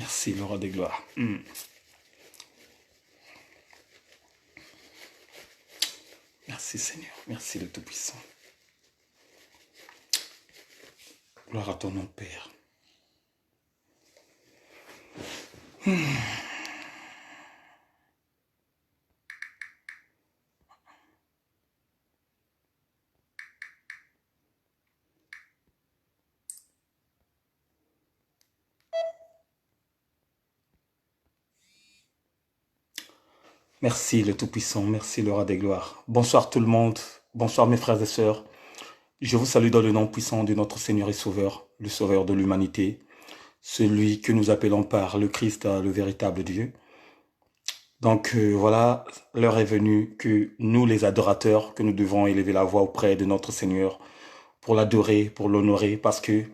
Merci, le roi des gloires. Merci, Seigneur. Merci, le Tout-Puissant. Gloire à ton nom, Père. Merci, le Tout-Puissant. Merci, le roi des gloires. Bonsoir tout le monde. Bonsoir mes frères et sœurs. Je vous salue dans le nom puissant de notre Seigneur et Sauveur, le Sauveur de l'humanité, celui que nous appelons par le Christ, le véritable Dieu. Donc voilà, l'heure est venue que nous, les adorateurs, que nous devons élever la voix auprès de notre Seigneur pour l'adorer, pour l'honorer, parce que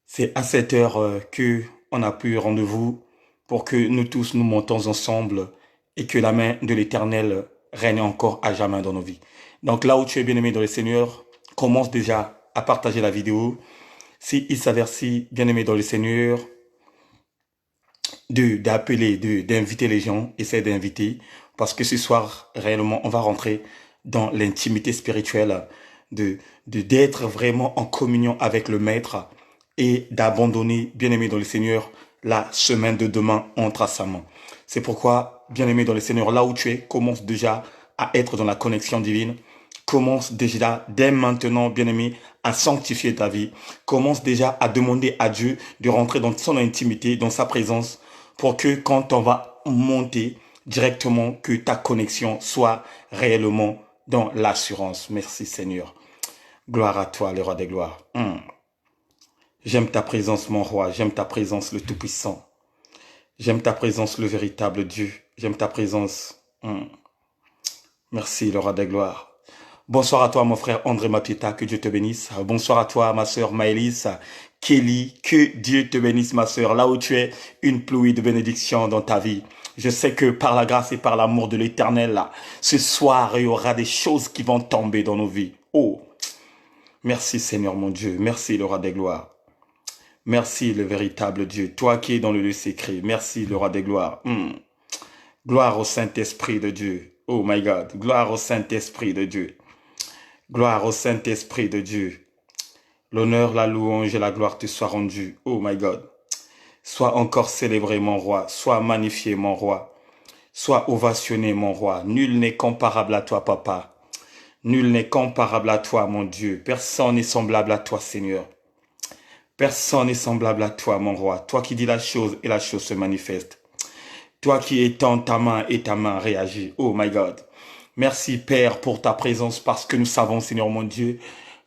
c'est à cette heure que on a pu rendez-vous pour que nous tous nous montons ensemble et que la main de l'Éternel règne encore à jamais dans nos vies. Donc là où tu es bien-aimé dans le Seigneur, commence déjà à partager la vidéo. Si il s'avère si bien-aimé dans le Seigneur, d'appeler, d'inviter les gens, essaie d'inviter, parce que ce soir, réellement, on va rentrer dans l'intimité spirituelle, d'être vraiment en communion avec le Maître et d'abandonner, bien-aimé dans le Seigneur, la semaine de demain entre à sa main. C'est pourquoi, bien-aimé dans le Seigneur, là où tu es, commence déjà à être dans la connexion divine. Commence déjà, dès maintenant, bien-aimé, à sanctifier ta vie. Commence déjà à demander à Dieu de rentrer dans son intimité, dans sa présence, pour que quand on va monter directement, que ta connexion soit réellement dans l'assurance. Merci Seigneur. Gloire à toi, le roi des gloires. J'aime ta présence, mon roi. J'aime ta présence, le Tout-Puissant. J'aime ta présence, le véritable Dieu. J'aime ta présence. Merci, le roi des gloires. Bonsoir à toi, mon frère André Mapieta, que Dieu te bénisse. Bonsoir à toi, ma sœur Maëlys, Kelly, que Dieu te bénisse, ma sœur. Là où tu es, une pluie de bénédiction dans ta vie. Je sais que par la grâce et par l'amour de l'Éternel, ce soir, il y aura des choses qui vont tomber dans nos vies. Oh, merci Seigneur mon Dieu. Merci le roi des gloires. Merci le véritable Dieu. Toi qui es dans le lieu secret. Merci le roi des gloires. Gloire au Saint-Esprit de Dieu. Oh my God. Gloire au Saint-Esprit de Dieu. Gloire au Saint-Esprit de Dieu. L'honneur, la louange et la gloire te soient rendus. Oh my God. Sois encore célébré, mon roi. Sois magnifié, mon roi. Sois ovationné, mon roi. Nul n'est comparable à toi, papa. Nul n'est comparable à toi, mon Dieu. Personne n'est semblable à toi, Seigneur. Personne n'est semblable à toi, mon roi. Toi qui dis la chose et la chose se manifeste. Toi qui étends ta main et ta main réagit. Oh my God. Merci Père pour ta présence parce que nous savons Seigneur mon Dieu,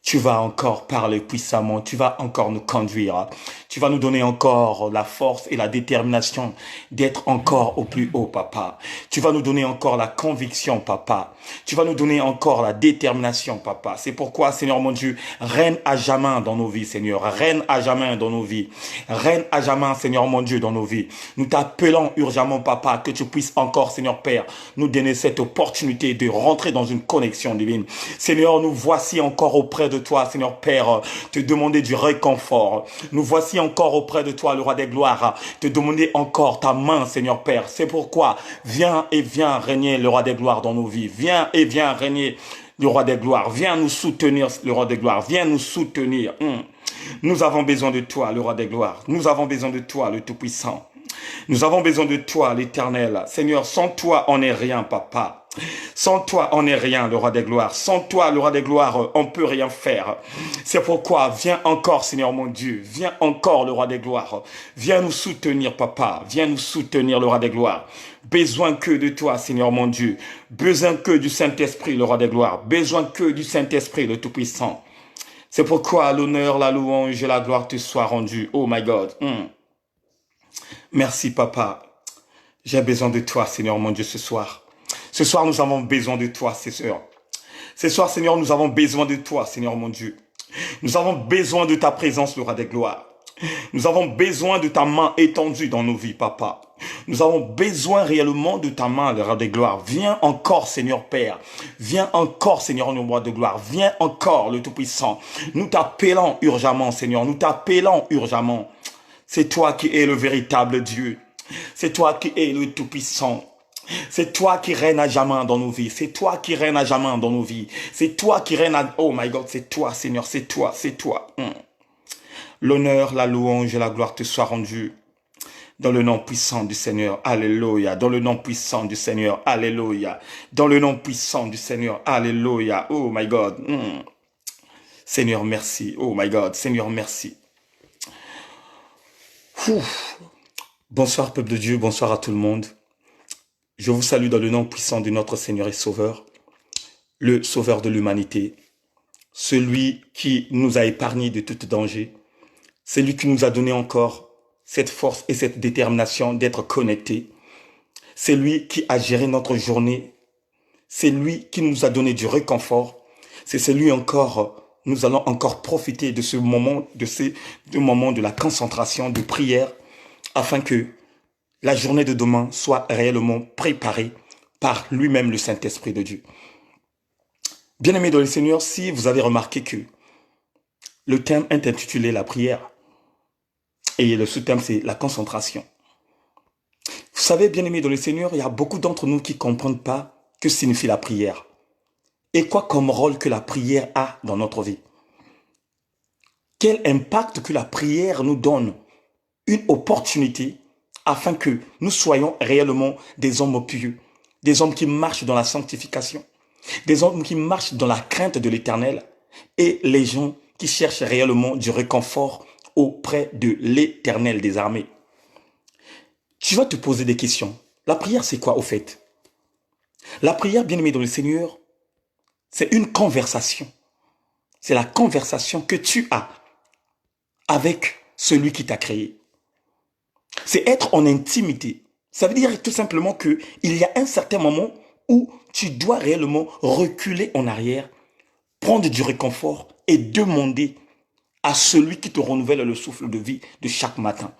tu vas encore parler puissamment, tu vas encore nous conduire, tu vas nous donner encore la force et la détermination d'être encore au plus haut papa. Tu vas nous donner encore la conviction papa, tu vas nous donner encore la détermination papa. C'est pourquoi Seigneur mon Dieu, règne à jamais dans nos vies Seigneur, règne à jamais dans nos vies, règne à jamais Seigneur mon Dieu dans nos vies. Nous t'appelons urgemment papa que tu puisses encore Seigneur Père nous donner cette opportunité de rentrer dans une connexion divine. Seigneur, nous voici encore auprès de toi, Seigneur Père, te demander du réconfort. Nous voici encore auprès de toi, le roi des gloires, te demander encore ta main, Seigneur Père. C'est pourquoi, viens et viens régner le roi des gloires dans nos vies. Viens et viens régner le roi des gloires. Viens nous soutenir, le roi des gloires. Viens nous soutenir. Nous avons besoin de toi, le roi des gloires. Nous avons besoin de toi, le Tout-Puissant. Nous avons besoin de toi, l'Éternel. Seigneur, sans toi, on n'est rien, papa. Sans toi, on n'est rien, le roi des gloires. Sans toi, le roi des gloires, on peut rien faire. C'est pourquoi, viens encore, Seigneur mon Dieu. Viens encore, le roi des gloires. Viens nous soutenir, papa. Viens nous soutenir, le roi des gloires. Besoin que de toi, Seigneur mon Dieu. Besoin que du Saint-Esprit, le roi des gloires. Besoin que du Saint-Esprit, le Tout-Puissant. C'est pourquoi l'honneur, la louange et la gloire te soient rendus. Oh my God. Merci, papa. J'ai besoin de toi, Seigneur mon Dieu, ce soir. Ce soir, nous avons besoin de toi, Seigneur. Ce soir, Seigneur, nous avons besoin de toi, Seigneur mon Dieu. Nous avons besoin de ta présence, le roi des gloires. Nous avons besoin de ta main étendue dans nos vies, papa. Nous avons besoin réellement de ta main, le roi des gloires. Viens encore, Seigneur Père. Viens encore, Seigneur, le roi de gloire. Viens encore, le Tout-Puissant. Nous t'appelons urgemment, Seigneur. Nous t'appelons urgemment. C'est toi qui es le véritable Dieu. C'est toi qui es le Tout-Puissant. C'est toi qui règne à jamais dans nos vies. C'est toi qui règne à jamais dans nos vies. C'est toi qui règne à... Oh my God, c'est toi, Seigneur, c'est toi, c'est toi. L'honneur, la louange et la gloire te soient rendus. Dans le nom puissant du Seigneur, alléluia. Dans le nom puissant du Seigneur, alléluia. Dans le nom puissant du Seigneur, alléluia. Oh my God. Seigneur, merci. Oh my God, Seigneur, merci. Ouf. Bonsoir, peuple de Dieu. Bonsoir à tout le monde. Je vous salue dans le nom puissant de notre Seigneur et Sauveur, le Sauveur de l'humanité, celui qui nous a épargnés de tout danger, celui qui nous a donné encore cette force et cette détermination d'être connectés, c'est lui qui a géré notre journée, c'est lui qui nous a donné du réconfort, c'est celui encore, nous allons encore profiter de ce moment, de moment de la concentration, de prière, afin que la journée de demain soit réellement préparée par lui-même le Saint-Esprit de Dieu. Bien-aimés dans le Seigneur, si vous avez remarqué que le thème est intitulé la prière, et le sous-thème c'est la concentration. Vous savez, bien-aimés dans le Seigneur, il y a beaucoup d'entre nous qui ne comprennent pas que signifie la prière. Et quoi comme rôle que la prière a dans notre vie. Quel impact que la prière nous donne. Une opportunité afin que nous soyons réellement des hommes pieux, des hommes qui marchent dans la sanctification, des hommes qui marchent dans la crainte de l'Éternel et les gens qui cherchent réellement du réconfort auprès de l'Éternel des armées. Tu vas te poser des questions. La prière, c'est quoi au fait? La prière, bien-aimé dans le Seigneur, c'est une conversation. C'est la conversation que tu as avec celui qui t'a créé. C'est être en intimité. Ça veut dire tout simplement qu'il y a un certain moment où tu dois réellement reculer en arrière, prendre du réconfort et demander à celui qui te renouvelle le souffle de vie de chaque matin.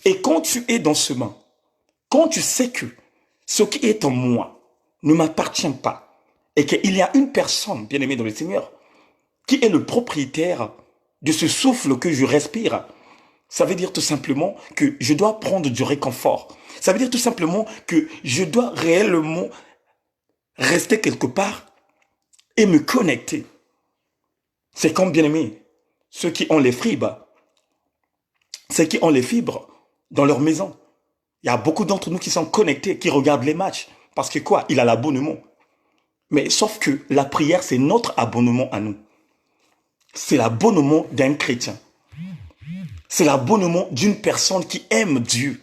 Et quand tu es dans ce bain, quand tu sais que ce qui est en moi ne m'appartient pas et qu'il y a une personne, bien-aimée dans le Seigneur, qui est le propriétaire de ce souffle que je respire, ça veut dire tout simplement que je dois prendre du réconfort. Ça veut dire tout simplement que je dois réellement rester quelque part et me connecter. C'est comme, bien aimé, ceux qui ont les fibres, ceux qui ont les fibres dans leur maison. Il y a beaucoup d'entre nous qui sont connectés, qui regardent les matchs. Parce que quoi? Il a l'abonnement. Mais sauf que la prière, c'est notre abonnement à nous. C'est l'abonnement d'un chrétien. C'est l'abonnement d'une personne qui aime Dieu.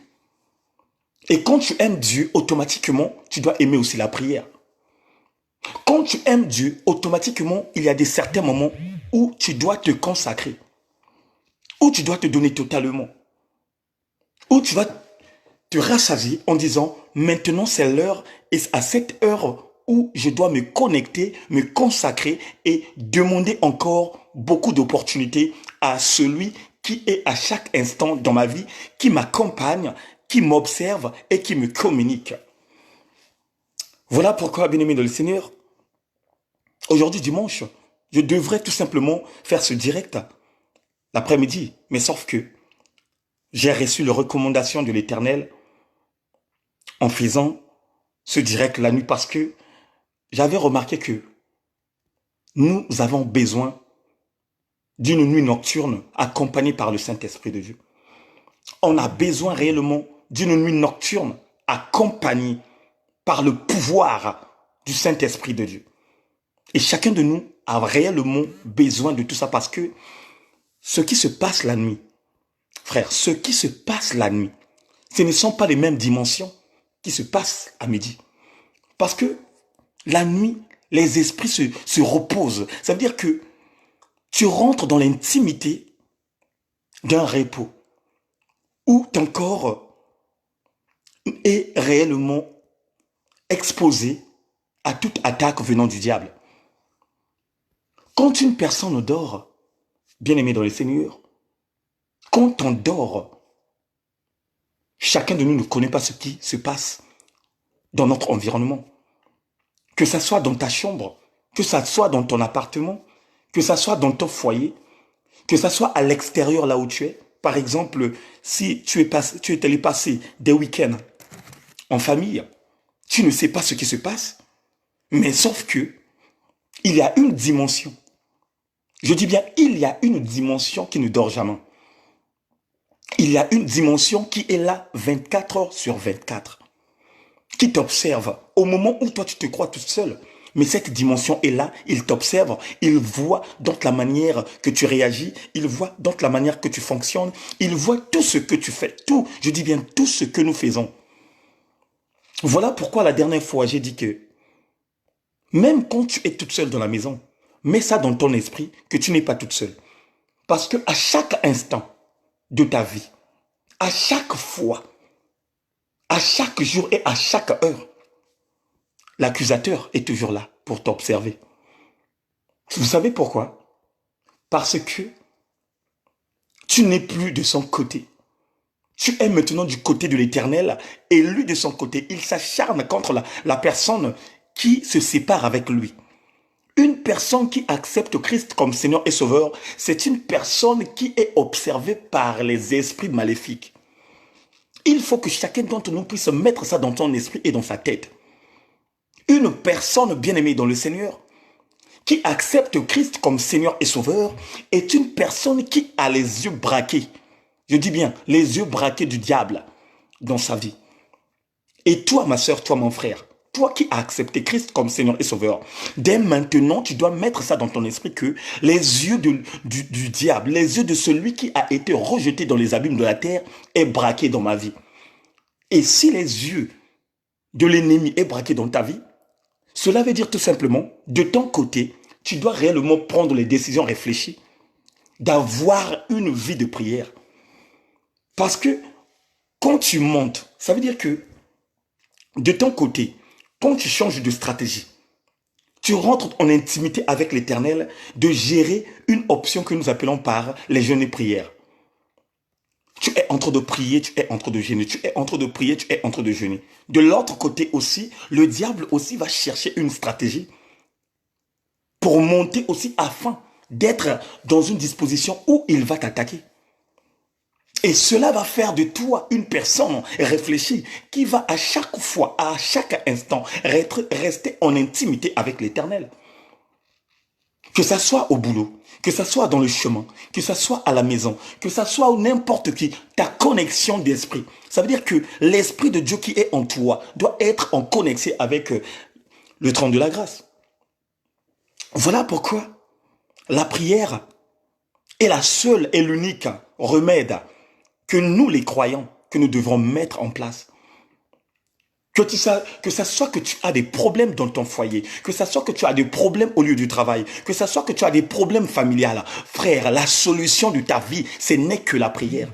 Et quand tu aimes Dieu, automatiquement, tu dois aimer aussi la prière. Quand tu aimes Dieu, automatiquement, il y a des certains moments où tu dois te consacrer, où tu dois te donner totalement, où tu vas te rassasier en disant, maintenant c'est l'heure, et à cette heure où je dois me connecter, me consacrer et demander encore beaucoup d'opportunités à celui qui est à chaque instant dans ma vie, qui m'accompagne, qui m'observe et qui me communique. Voilà pourquoi, bien-aimé dans le Seigneur, aujourd'hui dimanche, je devrais tout simplement faire ce direct l'après-midi. Mais sauf que j'ai reçu les recommandations de l'Éternel en faisant ce direct la nuit parce que j'avais remarqué que nous avons besoin d'une nuit nocturne accompagnée par le Saint-Esprit de Dieu. On a besoin réellement d'une nuit nocturne accompagnée par le pouvoir du Saint-Esprit de Dieu. Et chacun de nous a réellement besoin de tout ça parce que ce qui se passe la nuit, frère, ce qui se passe la nuit, ce ne sont pas les mêmes dimensions qui se passent à midi. Parce que la nuit, les esprits se reposent. Ça veut dire que tu rentres dans l'intimité d'un repos où ton corps est réellement exposé à toute attaque venant du diable. Quand une personne dort, bien-aimé dans le Seigneur, quand on dort, chacun de nous ne connaît pas ce qui se passe dans notre environnement. Que ça soit dans ta chambre, que ça soit dans ton appartement, que ça soit dans ton foyer, que ça soit à l'extérieur là où tu es. par exemple, si tu es allé passer des week-ends en famille, tu ne sais pas ce qui se passe, mais sauf que il y a une dimension. Je dis bien, il y a une dimension qui ne dort jamais. Il y a une dimension qui est là 24 heures sur 24, qui t'observe au moment où toi tu te crois tout seul. Mais cette dimension est là, il t'observe, il voit donc la manière que tu réagis, il voit donc la manière que tu fonctionnes, il voit tout ce que tu fais, tout, je dis bien tout ce que nous faisons. Voilà pourquoi la dernière fois j'ai dit que même quand tu es toute seule dans la maison, mets ça dans ton esprit que tu n'es pas toute seule. Parce que à chaque instant de ta vie, à chaque fois, à chaque jour et à chaque heure, l'accusateur est toujours là pour t'observer. Vous savez pourquoi? Parce que tu n'es plus de son côté. Tu es maintenant du côté de l'Éternel et lui de son côté. Il s'acharne contre la personne qui se sépare avec lui. Une personne qui accepte Christ comme Seigneur et Sauveur, c'est une personne qui est observée par les esprits maléfiques. Il faut que chacun d'entre nous puisse mettre ça dans son esprit et dans sa tête. Une personne bien-aimée dans le Seigneur, qui accepte Christ comme Seigneur et Sauveur, est une personne qui a les yeux braqués. Je dis bien, les yeux braqués du diable dans sa vie. Et toi, ma soeur, toi, mon frère, toi qui as accepté Christ comme Seigneur et Sauveur, dès maintenant, tu dois mettre ça dans ton esprit que les yeux du diable, les yeux de celui qui a été rejeté dans les abîmes de la terre est braqué dans ma vie. Et si les yeux de l'ennemi est braqué dans ta vie, cela veut dire tout simplement, de ton côté, tu dois réellement prendre les décisions réfléchies, d'avoir une vie de prière. Parce que quand tu montes, ça veut dire que de ton côté, quand tu changes de stratégie, tu rentres en intimité avec l'Éternel de gérer une option que nous appelons par les jeûnes et prières. Tu es en train de prier, tu es en train de jeûner, tu es en train de prier, tu es en train de jeûner. De l'autre côté aussi, le diable aussi va chercher une stratégie pour monter aussi afin d'être dans une disposition où il va t'attaquer. Et cela va faire de toi une personne réfléchie qui va à chaque fois, à chaque instant, rester en intimité avec l'Éternel. Que ça soit au boulot, que ça soit dans le chemin, que ça soit à la maison, que ça soit n'importe qui, ta connexion d'esprit. Ça veut dire que l'Esprit de Dieu qui est en toi doit être en connexion avec le trône de la grâce. Voilà pourquoi la prière est la seule et l'unique remède que nous, les croyants, que nous devons mettre en place. Que ça soit que tu as des problèmes dans ton foyer, que ça soit que tu as des problèmes au lieu du travail, que ça soit que tu as des problèmes familiales. Frère, la solution de ta vie, ce n'est que la prière.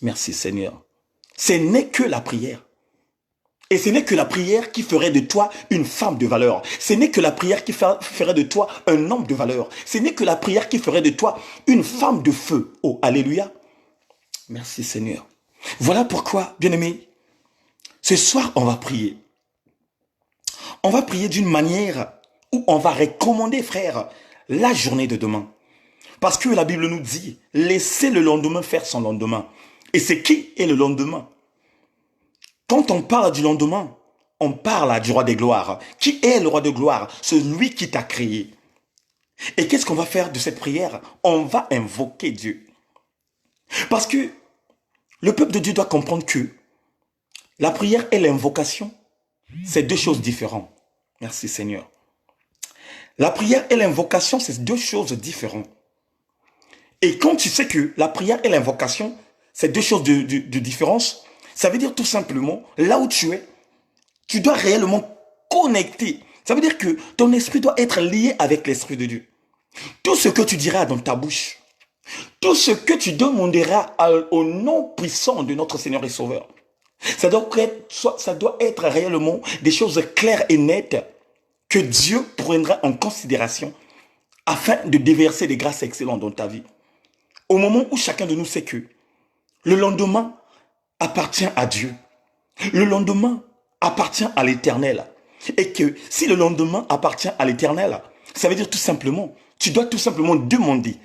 Merci Seigneur. Ce n'est que la prière. Et ce n'est que la prière qui ferait de toi une femme de valeur. Ce n'est que la prière qui ferait de toi un homme de valeur. Ce n'est que la prière qui ferait de toi une femme de feu. Oh, alléluia. Merci Seigneur. Voilà pourquoi, bien-aimés, ce soir, on va prier. On va prier d'une manière où on va recommander, frère, la journée de demain. Parce que la Bible nous dit, laissez le lendemain faire son lendemain. Et c'est qui est le lendemain? Quand on parle du lendemain, on parle du roi des gloires. Qui est le roi de gloire? Celui qui t'a créé. Et qu'est-ce qu'on va faire de cette prière? On va invoquer Dieu. Parce que le peuple de Dieu doit comprendre que la prière et l'invocation, c'est deux choses différentes. Merci Seigneur. La prière et l'invocation, c'est deux choses différentes. Et quand tu sais que la prière et l'invocation, c'est deux choses de différence, ça veut dire tout simplement, là où tu es, tu dois réellement connecter. Ça veut dire que ton esprit doit être lié avec l'Esprit de Dieu. Tout ce que tu diras dans ta bouche, tout ce que tu demanderas au nom puissant de notre Seigneur et Sauveur, ça doit être réellement des choses claires et nettes que Dieu prendra en considération afin de déverser des grâces excellentes dans ta vie. Au moment où chacun de nous sait que le lendemain appartient à Dieu, le lendemain appartient à l'Éternel, et que si le lendemain appartient à l'Éternel, ça veut dire tout simplement, tu dois tout simplement demander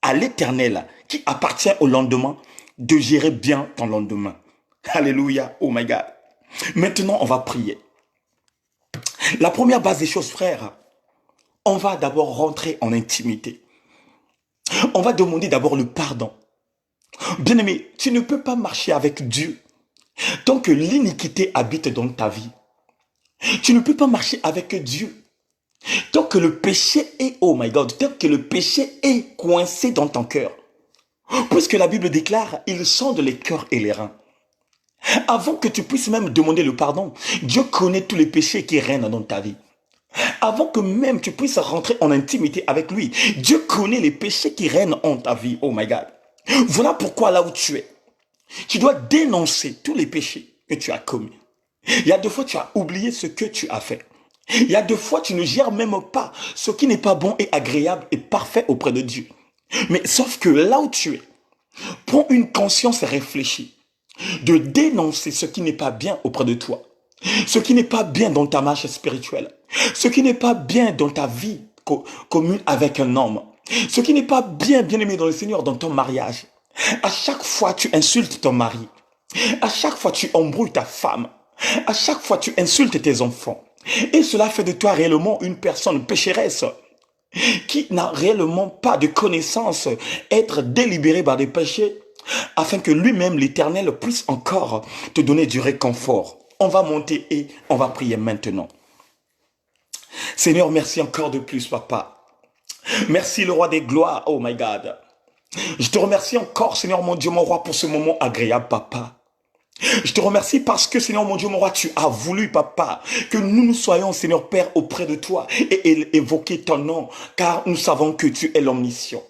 à l'Éternel qui appartient au lendemain de gérer bien ton lendemain. Alléluia, oh my God. Maintenant, on va prier. La première base des choses, frère, on va d'abord rentrer en intimité. On va demander d'abord le pardon. Bien-aimé, tu ne peux pas marcher avec Dieu tant que l'iniquité habite dans ta vie. Tu ne peux pas marcher avec Dieu tant que le péché est, oh my God, tant que le péché est coincé dans ton cœur. Puisque la Bible déclare, il sonde les cœurs et les reins. Avant que tu puisses même demander le pardon, Dieu connaît tous les péchés qui règnent dans ta vie. Avant que même tu puisses rentrer en intimité avec lui, Dieu connaît les péchés qui règnent en ta vie. Oh my God. Voilà pourquoi là où tu es, tu dois dénoncer tous les péchés que tu as commis. Il y a des fois tu as oublié ce que tu as fait. Il y a des fois tu ne gères même pas ce qui n'est pas bon et agréable et parfait auprès de Dieu. Mais sauf que là où tu es, prends une conscience réfléchie de dénoncer ce qui n'est pas bien auprès de toi, ce qui n'est pas bien dans ta marche spirituelle, ce qui n'est pas bien dans ta vie commune avec un homme, ce qui n'est pas bien, bien aimé dans le Seigneur, dans ton mariage. À chaque fois tu insultes ton mari, à chaque fois tu embrouilles ta femme, à chaque fois tu insultes tes enfants, et cela fait de toi réellement une personne pécheresse qui n'a réellement pas de connaissance, être délibéré par des péchés, afin que lui-même, l'Éternel, puisse encore te donner du réconfort. On va monter et on va prier maintenant. Seigneur, merci encore de plus, Papa. Merci, le roi des gloires, oh my God. Je te remercie encore, Seigneur mon Dieu, mon roi, pour ce moment agréable, Papa. Je te remercie parce que, Seigneur mon Dieu, mon roi, tu as voulu, Papa, que nous soyons, Seigneur Père, auprès de toi et évoquer ton nom, car nous savons que tu es l'omniscient.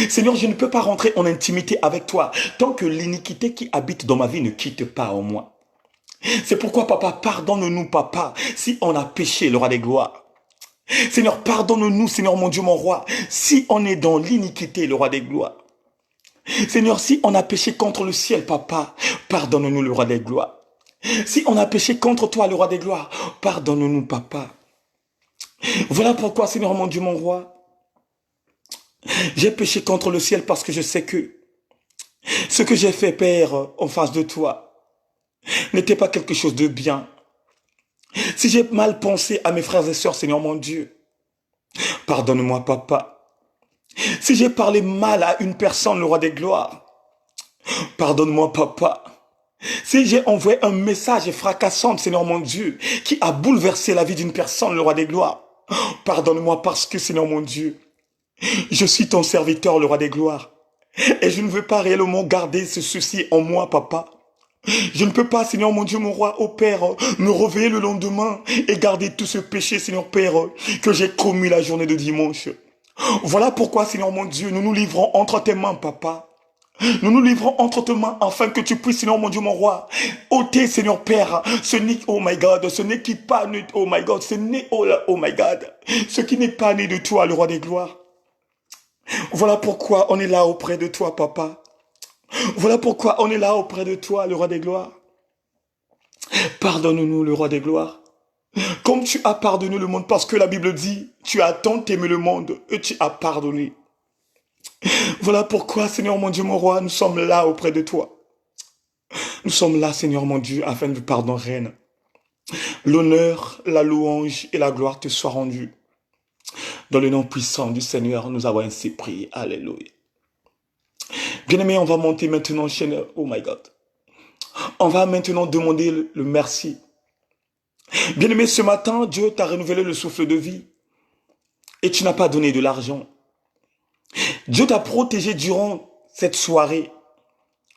Seigneur, je ne peux pas rentrer en intimité avec toi tant que l'iniquité qui habite dans ma vie ne quitte pas en moi. C'est pourquoi, Papa, pardonne-nous, Papa, si on a péché, le roi des gloires. Seigneur, pardonne-nous, Seigneur mon Dieu, mon roi, si on est dans l'iniquité, le roi des gloires. Seigneur, si on a péché contre le ciel, Papa, pardonne-nous, le roi des gloires. Si on a péché contre toi, le roi des gloires, pardonne-nous, Papa. Voilà pourquoi, Seigneur mon Dieu, mon roi, j'ai péché contre le ciel parce que je sais que ce que j'ai fait, Père, en face de toi, n'était pas quelque chose de bien. Si j'ai mal pensé à mes frères et sœurs, Seigneur mon Dieu, pardonne-moi, Papa. Si j'ai parlé mal à une personne, le roi des gloires, pardonne-moi, Papa. Si j'ai envoyé un message fracassant, Seigneur mon Dieu, qui a bouleversé la vie d'une personne, le roi des gloires, pardonne-moi parce que, Seigneur mon Dieu, je suis ton serviteur, le roi des gloires. Et je ne veux pas réellement garder ce souci en moi, Papa. Je ne peux pas, Seigneur mon Dieu, mon roi, ô Père, me réveiller le lendemain et garder tout ce péché, Seigneur Père, que j'ai commis la journée de dimanche. Voilà pourquoi, Seigneur mon Dieu, nous nous livrons entre tes mains, Papa. Nous nous livrons entre tes mains afin que tu puisses, Seigneur mon Dieu, mon roi, ôter, Seigneur Père, ce n'est, oh my God, ce n'est qui pas, oh my God, ce n'est, oh my God, ce qui n'est pas né de toi, le roi des gloires. Voilà pourquoi on est là auprès de toi, Papa. Voilà pourquoi on est là auprès de toi, le roi des gloires. Pardonne-nous, le roi des gloires. Comme tu as pardonné le monde, parce que la Bible dit, tu as tant aimé le monde et tu as pardonné. Voilà pourquoi, Seigneur mon Dieu, mon roi, nous sommes là auprès de toi. Nous sommes là, Seigneur mon Dieu, afin de pardon, reine. L'honneur, la louange et la gloire te soient rendus. Dans le nom puissant du Seigneur, nous avons ainsi prié. Alléluia. Bien-aimé, on va monter maintenant chez... Oh my God. On va maintenant demander le merci. Bien-aimé, ce matin, Dieu t'a renouvelé le souffle de vie. Et tu n'as pas donné de l'argent. Dieu t'a protégé durant cette soirée.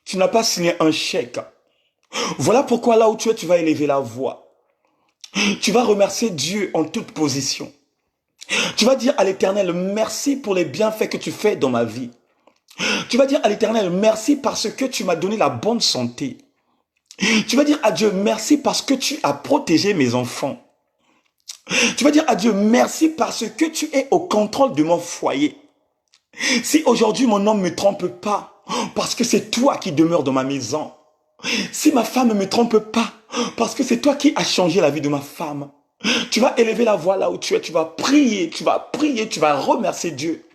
Tu n'as pas signé un chèque. Voilà pourquoi là où tu es, tu vas élever la voix. Tu vas remercier Dieu en toute position. Tu vas dire à l'Éternel, merci pour les bienfaits que tu fais dans ma vie. Tu vas dire à l'Éternel, merci parce que tu m'as donné la bonne santé. Tu vas dire à Dieu, merci parce que tu as protégé mes enfants. Tu vas dire à Dieu, merci parce que tu es au contrôle de mon foyer. Si aujourd'hui mon homme ne me trompe pas, parce que c'est toi qui demeures dans ma maison. Si ma femme ne me trompe pas, parce que c'est toi qui as changé la vie de ma femme. Tu vas élever la voix là où tu es, tu vas prier, tu vas remercier Dieu.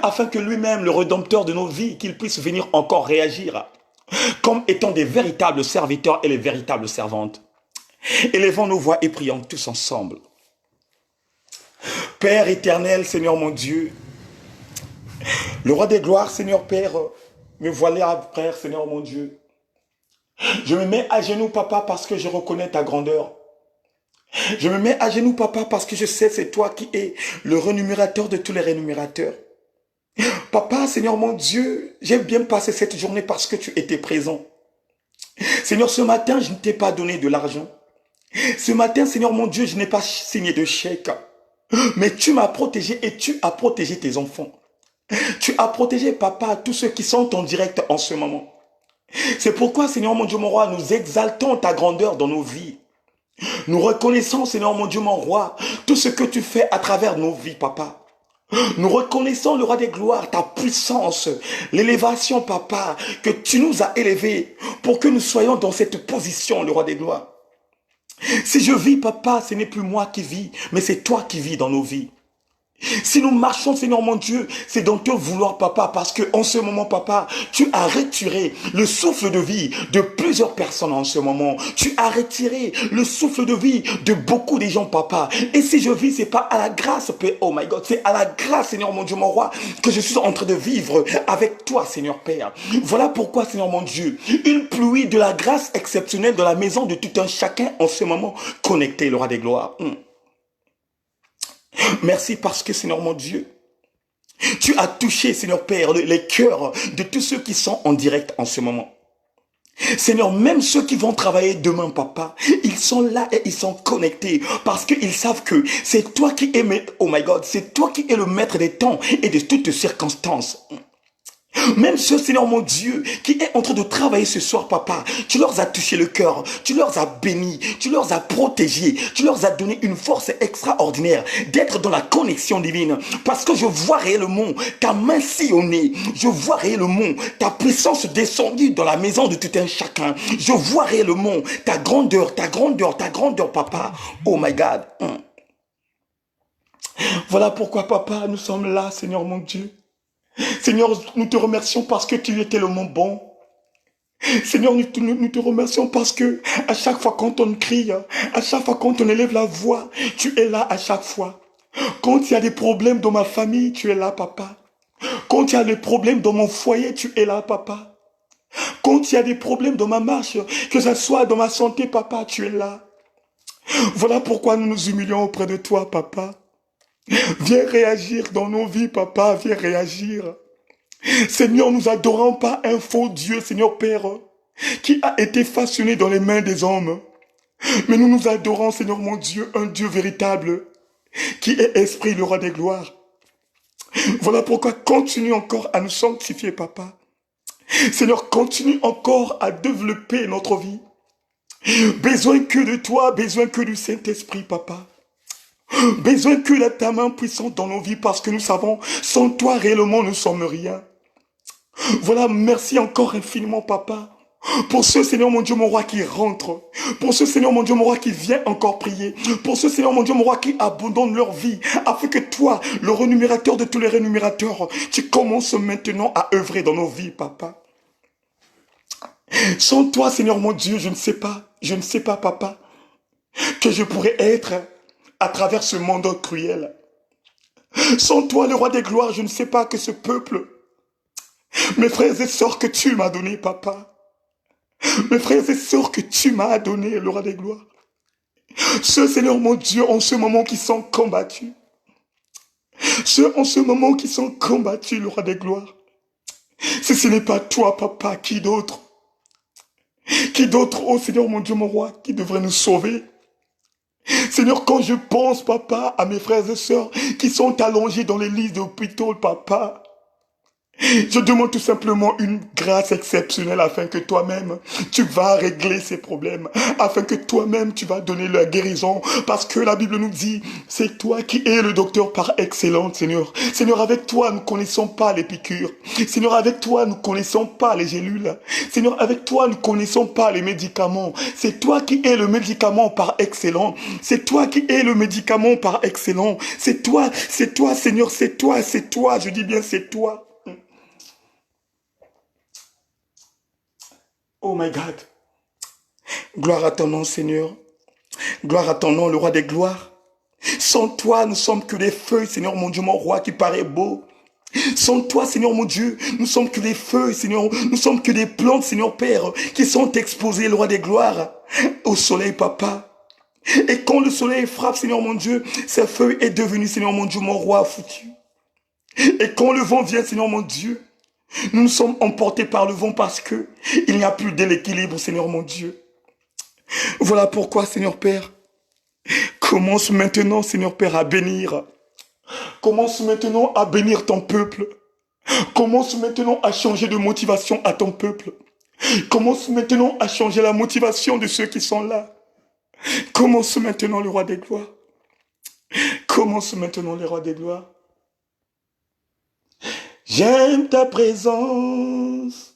afin que lui-même, le Rédempteur de nos vies, qu'il puisse venir encore réagir comme étant des véritables serviteurs et les véritables servantes. Élevons nos voix et prions tous ensemble. Père éternel, Seigneur mon Dieu, le roi des gloires, Seigneur Père, me voilà, frère, Seigneur mon Dieu. Je me mets à genoux, papa, parce que je reconnais ta grandeur. Je me mets à genoux, papa, parce que je sais c'est toi qui es le rémunérateur de tous les rémunérateurs. Papa, Seigneur mon Dieu, j'ai bien passé cette journée parce que tu étais présent. Seigneur, ce matin, je ne t'ai pas donné de l'argent. Ce matin, Seigneur mon Dieu, je n'ai pas signé de chèque. Mais tu m'as protégé et tu as protégé tes enfants. Tu as protégé, papa, tous ceux qui sont en direct en ce moment. C'est pourquoi, Seigneur mon Dieu, mon roi, nous exaltons ta grandeur dans nos vies. Nous reconnaissons, Seigneur mon Dieu, mon roi, tout ce que tu fais à travers nos vies, papa. Nous reconnaissons, le roi des gloires, ta puissance, l'élévation, papa, que tu nous as élevés pour que nous soyons dans cette position, le roi des gloires. Si je vis, papa, ce n'est plus moi qui vis, mais c'est toi qui vis dans nos vies. Si nous marchons, Seigneur mon Dieu, c'est dans te vouloir, papa, parce que en ce moment, papa, tu as retiré le souffle de vie de plusieurs personnes en ce moment. Tu as retiré le souffle de vie de beaucoup de gens, papa. Et si je vis, c'est pas à la grâce, oh my God, c'est à la grâce, Seigneur mon Dieu, mon roi, que je suis en train de vivre avec toi, Seigneur Père. Voilà pourquoi, Seigneur mon Dieu, une pluie de la grâce exceptionnelle dans la maison de tout un chacun en ce moment connecté, le roi des gloires. Merci parce que, Seigneur mon Dieu, tu as touché, Seigneur Père, les cœurs de tous ceux qui sont en direct en ce moment. Seigneur, même ceux qui vont travailler demain, papa, ils sont là et ils sont connectés parce qu'ils savent que c'est toi qui es, oh my God, c'est toi qui es le maître des temps et de toutes circonstances. Même ceux, Seigneur mon Dieu, qui est en train de travailler ce soir, papa, tu leur as touché le cœur, tu leur as béni, tu leur as protégé, tu leur as donné une force extraordinaire d'être dans la connexion divine. Parce que je vois réellement ta main sillonnée, je vois réellement ta puissance descendue dans la maison de tout un chacun. Je vois réellement ta grandeur, papa. Oh my God. Voilà pourquoi, papa, nous sommes là, Seigneur mon Dieu. Seigneur, nous te remercions parce que tu es tellement bon. Seigneur, nous te remercions parce que à chaque fois quand on crie, à chaque fois quand on élève la voix, tu es là à chaque fois. Quand il y a des problèmes dans ma famille, tu es là, papa. Quand il y a des problèmes dans mon foyer, tu es là, papa. Quand il y a des problèmes dans ma marche, que ce soit dans ma santé, papa, tu es là. Voilà pourquoi nous nous humilions auprès de toi, papa. Viens réagir dans nos vies, papa, viens réagir. Seigneur, nous adorons pas un faux Dieu, Seigneur Père, qui a été façonné dans les mains des hommes. Mais nous nous adorons, Seigneur mon Dieu, un Dieu véritable, qui est Esprit, le roi des gloires. Voilà pourquoi continue encore à nous sanctifier, papa. Seigneur, continue encore à développer notre vie. Besoin que de toi, besoin que du Saint-Esprit, papa. Besoin que de ta main puissante dans nos vies parce que nous savons, sans toi réellement nous sommes rien. Voilà, merci encore infiniment, papa. Pour ce Seigneur mon Dieu, mon roi qui rentre. Pour ce Seigneur mon Dieu, mon roi qui vient encore prier. Pour ce Seigneur mon Dieu, mon roi qui abandonne leur vie. Afin que toi, le rémunérateur de tous les rémunérateurs, tu commences maintenant à œuvrer dans nos vies, papa. Sans toi, Seigneur mon Dieu, je ne sais pas, papa, que je pourrais être à travers ce monde cruel. Sans toi, le roi des gloires, je ne sais pas que ce peuple, mes frères et sœurs que tu m'as donné, papa, mes frères et sœurs que tu m'as donné, le roi des gloires, ceux, Seigneur mon Dieu, en ce moment qui sont combattus, ceux en ce moment qui sont combattus, le roi des gloires, si ce n'est pas toi, papa, qui d'autre, oh Seigneur mon Dieu, mon roi, qui devrait nous sauver? Seigneur, quand je pense, papa, à mes frères et sœurs qui sont allongés dans les lits d'hôpitaux, papa, Je demande tout simplement une grâce exceptionnelle afin que toi-même, tu vas régler ces problèmes, afin que toi-même, tu vas donner la guérison, parce que la Bible nous dit, c'est toi qui es le docteur par excellence, Seigneur. Seigneur, avec toi, nous ne connaissons pas les piqûres. Seigneur, avec toi, nous ne connaissons pas les gélules. Seigneur, avec toi, nous ne connaissons pas les médicaments. C'est toi qui es le médicament par excellence. C'est toi qui es le médicament par excellence. C'est toi, Seigneur, c'est toi, c'est toi. Je dis bien, c'est toi. Oh my God. Gloire à ton nom, Seigneur. Gloire à ton nom, le roi des gloires. Sans toi, nous sommes que des feuilles, Seigneur mon Dieu, mon roi, qui paraît beau. Sans toi, Seigneur mon Dieu, nous sommes que des feuilles, Seigneur. Nous sommes que des plantes, Seigneur Père, qui sont exposées, le roi des gloires, au soleil, Papa. Et quand le soleil frappe, Seigneur mon Dieu, ces feuilles est devenue, Seigneur mon Dieu, mon roi foutu. Et quand le vent vient, Seigneur mon Dieu, nous sommes emportés par le vent parce que il n'y a plus de l'équilibre, Seigneur mon Dieu. Voilà pourquoi, Seigneur Père, commence maintenant, Seigneur Père, à bénir. Commence maintenant à bénir ton peuple. Commence maintenant à changer de motivation à ton peuple. Commence maintenant à changer la motivation de ceux qui sont là. Commence maintenant, le roi des gloires. Commence maintenant, le roi des gloires. J'aime ta présence.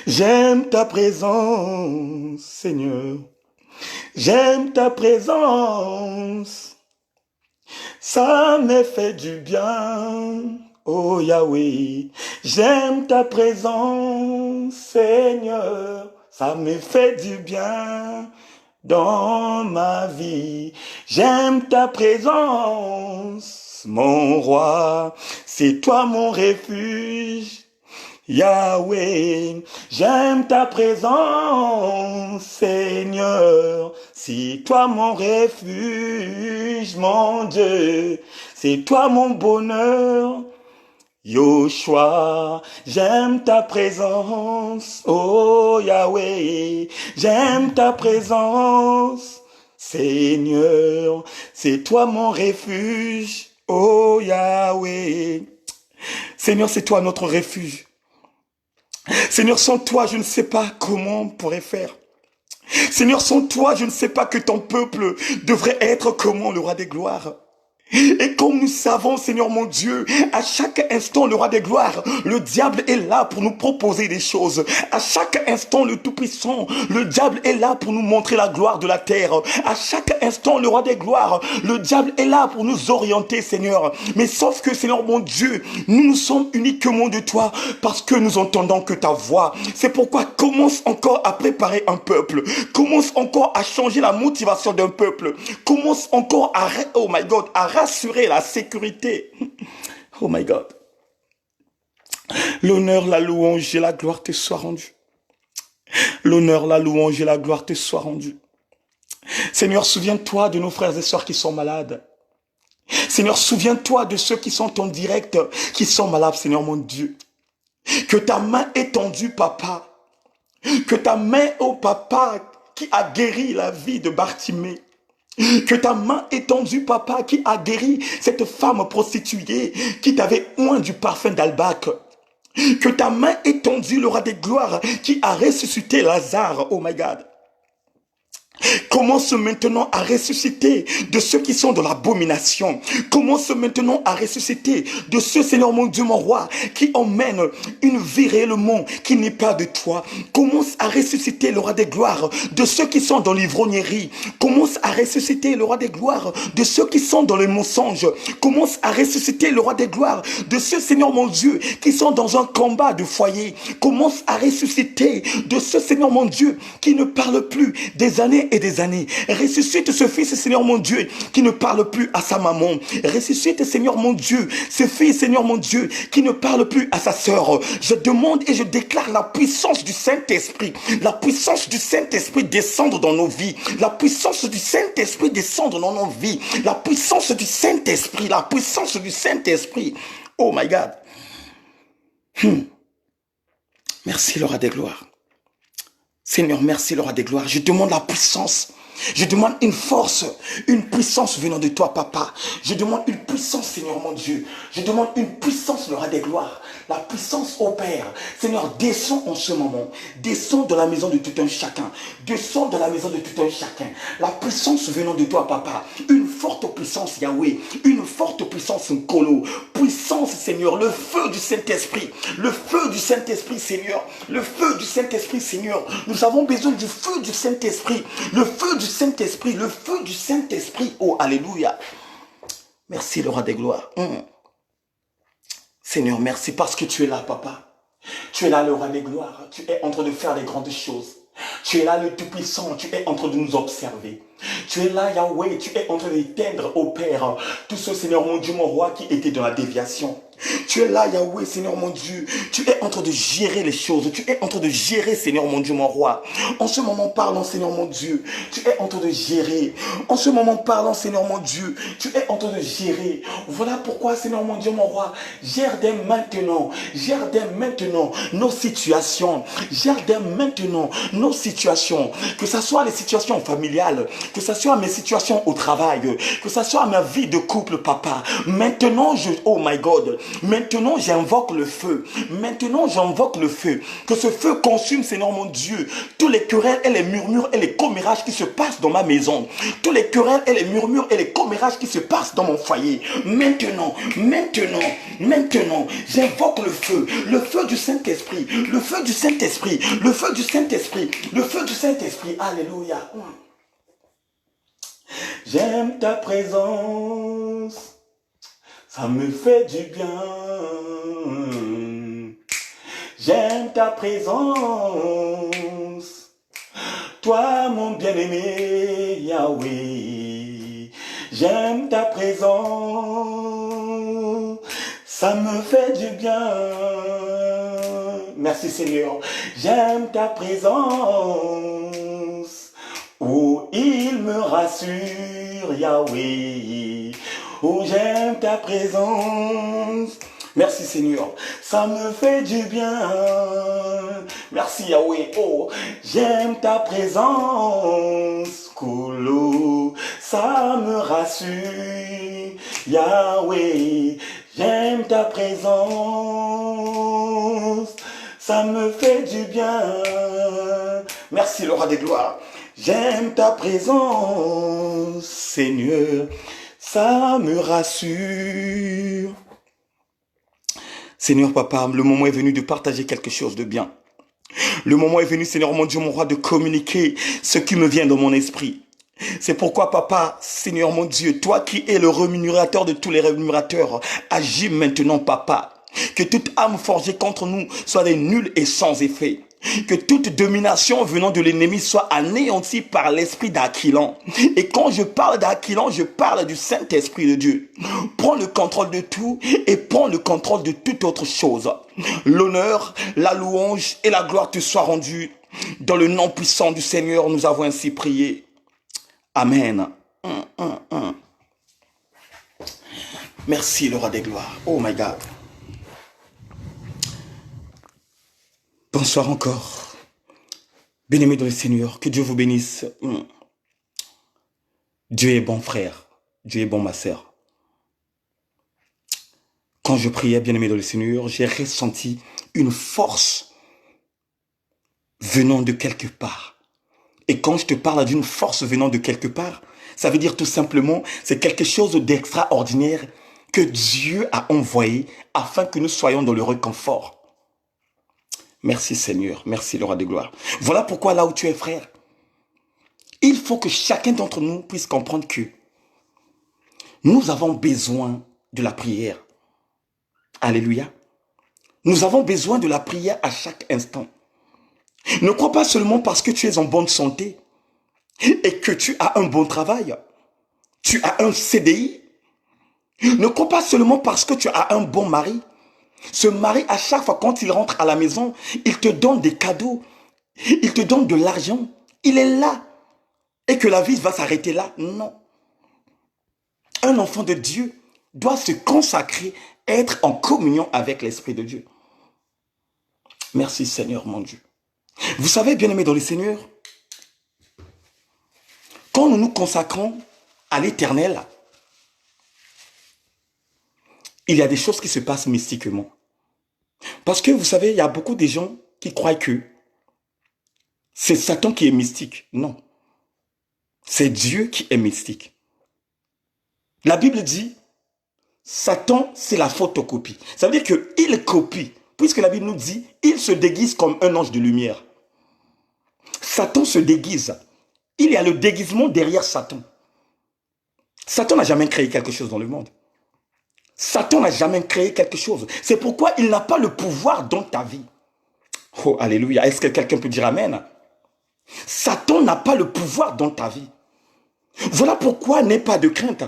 J'aime ta présence, Seigneur. J'aime ta présence. Ça me fait du bien, oh Yahweh. J'aime ta présence, Seigneur. Ça me fait du bien dans ma vie. J'aime ta présence, mon roi. C'est toi mon refuge. Yahweh, j'aime ta présence, Seigneur. C'est toi mon refuge, mon Dieu. C'est toi mon bonheur. Yoshua, j'aime ta présence, oh Yahweh. J'aime ta présence, Seigneur. C'est toi mon refuge, oh Yahweh. Seigneur, c'est toi notre refuge. Seigneur, sans toi, je ne sais pas comment on pourrait faire. Seigneur, sans toi, je ne sais pas que ton peuple devrait être comment, le roi des gloires. Et comme nous savons, Seigneur mon Dieu, à chaque instant, le roi des gloires, le diable est là pour nous proposer des choses. À chaque instant, le Tout-Puissant, le diable est là pour nous montrer la gloire de la terre. À chaque instant, le roi des gloires, le diable est là pour nous orienter, Seigneur. Mais sauf que, Seigneur mon Dieu, nous sommes uniquement de toi parce que nous entendons que ta voix. C'est pourquoi commence encore à préparer un peuple. Commence encore à changer la motivation d'un peuple. Commence encore à, oh my God, à rassurer la sécurité. Oh my God. L'honneur, la louange et la gloire te soient rendus. L'honneur, la louange et la gloire te soient rendus. Seigneur, souviens-toi de nos frères et sœurs qui sont malades. Seigneur, souviens-toi de ceux qui sont en direct, qui sont malades, Seigneur mon Dieu. Que ta main étendue, Papa. Que ta main, oh Papa, qui a guéri la vie de Bartimée. Que ta main étendue, Papa, qui a guéri cette femme prostituée qui t'avait oint du parfum d'albac. Que ta main étendue, le roi des gloires, qui a ressuscité Lazare, oh my God. Commence maintenant à ressusciter de ceux qui sont dans l'abomination. Commence maintenant à ressusciter de ceux, Seigneur mon Dieu, mon roi, qui emmènent une vie réellement qui n'est pas de toi. Commence à ressusciter le roi des gloires de ceux qui sont dans l'ivrognerie. Commence à ressusciter le roi des gloires de ceux qui sont dans le mensonge. Commence à ressusciter le roi des gloires de ceux, Seigneur mon Dieu, qui sont dans un combat de foyer. Commence à ressusciter de ceux, Seigneur mon Dieu, qui ne parlent plus des années et des années. Ressuscite ce fils, Seigneur mon Dieu, qui ne parle plus à sa maman. Ressuscite, Seigneur mon Dieu, ce fils, Seigneur mon Dieu, qui ne parle plus à sa sœur. Je demande et je déclare la puissance du Saint-Esprit. La puissance du Saint-Esprit descendre dans nos vies. La puissance du Saint-Esprit descendre dans nos vies. La puissance du Saint-Esprit. La puissance du Saint-Esprit. Oh my God. Merci, le roi des gloires. Seigneur, merci, le roi des gloires. Je demande la puissance Je demande une force, une puissance venant de toi, papa. Je demande une puissance, Seigneur mon Dieu. Je demande une puissance, le roi des gloires. La puissance au Père. Seigneur, descends en ce moment. Descends dans la maison de tout un chacun. Descends dans la maison de tout un chacun. La puissance venant de toi, papa. Une forte puissance, Yahweh. Une forte puissance, Nkolo. Puissance, Seigneur. Le feu du Saint-Esprit. Le feu du Saint-Esprit, Seigneur. Le feu du Saint-Esprit, Seigneur. Nous avons besoin du feu du Saint-Esprit. Le feu du Saint-Esprit. Le feu du Saint-Esprit. Oh, alléluia. Merci, le roi des gloires. Seigneur, merci parce que tu es là, papa. Tu es là, le roi des gloires. Tu es en train de faire les grandes choses. Tu es là, le Tout-Puissant. Tu es en train de nous observer. Tu es là, Yahweh. Tu es en train d'éteindre au Père tout ce, Seigneur mon Dieu, mon roi, qui était dans la déviation. Tu es là, Yahweh, Seigneur mon Dieu. Tu es en train de gérer les choses. Tu es en train de gérer, Seigneur mon Dieu, mon roi. En ce moment parlant, Seigneur mon Dieu, tu es en train de gérer. En ce moment parlant, Seigneur mon Dieu, tu es en train de gérer. Voilà pourquoi, Seigneur mon Dieu, mon roi, gère dès maintenant nos situations. Gère dès maintenant nos situations. Que ce soit les situations familiales, que ce soit mes situations au travail, que ce soit ma vie de couple, papa. Maintenant, oh my God, maintenant j'invoque le feu. Maintenant j'invoque le feu. Que ce feu consume, Seigneur mon Dieu, tous les querelles et les murmures et les commérages qui se passent dans ma maison. Tous les querelles et les murmures et les commérages qui se passent dans mon foyer. Maintenant, j'invoque le feu du Saint-Esprit, le feu du Saint-Esprit, le feu du Saint-Esprit, le feu du Saint-Esprit. Alléluia. J'aime ta présence. Ça me fait du bien. J'aime ta présence. Toi, mon bien-aimé, Yahweh. J'aime ta présence. Ça me fait du bien. Merci Seigneur. J'aime ta présence. Oh, il me rassure, Yahweh. Oh, j'aime ta présence. Merci Seigneur. Ça me fait du bien. Merci Yahweh. Oh, j'aime ta présence. Kolo. Ça me rassure. Yahweh. J'aime ta présence. Ça me fait du bien. Merci le roi des gloires. J'aime ta présence, Seigneur. Ça me rassure. Seigneur papa, le moment est venu de partager quelque chose de bien. Le moment est venu, Seigneur mon Dieu, mon roi, de communiquer ce qui me vient dans mon esprit. C'est pourquoi, papa, Seigneur mon Dieu, toi qui es le rémunérateur de tous les rémunérateurs, agis maintenant, papa. Que toute âme forgée contre nous soit des nuls et sans effet. Que toute domination venant de l'ennemi soit anéantie par l'esprit d'Aquilan. Et quand je parle d'Aquilan, je parle du Saint-Esprit de Dieu. Prends le contrôle de tout et prends le contrôle de toute autre chose. L'honneur, la louange et la gloire te soient rendues. Dans le nom puissant du Seigneur, nous avons ainsi prié. Amen. Merci le roi des gloires. Oh my God. Bonsoir encore. Bien-aimés dans le Seigneur, que Dieu vous bénisse. Dieu est bon, frère. Dieu est bon, ma sœur. Quand je priais, bien-aimés dans le Seigneur, j'ai ressenti une force venant de quelque part. Et quand je te parle d'une force venant de quelque part, ça veut dire tout simplement, c'est quelque chose d'extraordinaire que Dieu a envoyé afin que nous soyons dans le réconfort. Merci Seigneur, merci le roi de gloire. Voilà pourquoi là où tu es frère, il faut que chacun d'entre nous puisse comprendre que nous avons besoin de la prière. Alléluia. Nous avons besoin de la prière à chaque instant. Ne crois pas seulement parce que tu es en bonne santé et que tu as un bon travail, tu as un CDI. Ne crois pas seulement parce que tu as un bon mari. Ce mari, à chaque fois quand il rentre à la maison, il te donne des cadeaux, il te donne de l'argent, il est là. Et que la vie va s'arrêter là, non. Un enfant de Dieu doit se consacrer, être en communion avec l'Esprit de Dieu. Merci Seigneur mon Dieu. Vous savez, bien-aimés dans le Seigneur, quand nous nous consacrons à l'Éternel, il y a des choses qui se passent mystiquement. Parce que vous savez, il y a beaucoup de gens qui croient que c'est Satan qui est mystique. Non. C'est Dieu qui est mystique. La Bible dit, Satan, c'est la photocopie. Ça veut dire qu'il copie. Puisque la Bible nous dit, il se déguise comme un ange de lumière. Satan se déguise. Il y a le déguisement derrière Satan. Satan n'a jamais créé quelque chose dans le monde. Satan n'a jamais créé quelque chose. C'est pourquoi il n'a pas le pouvoir dans ta vie. Oh, alléluia. Est-ce que quelqu'un peut dire amen? Satan n'a pas le pouvoir dans ta vie. Voilà pourquoi n'aie pas de crainte.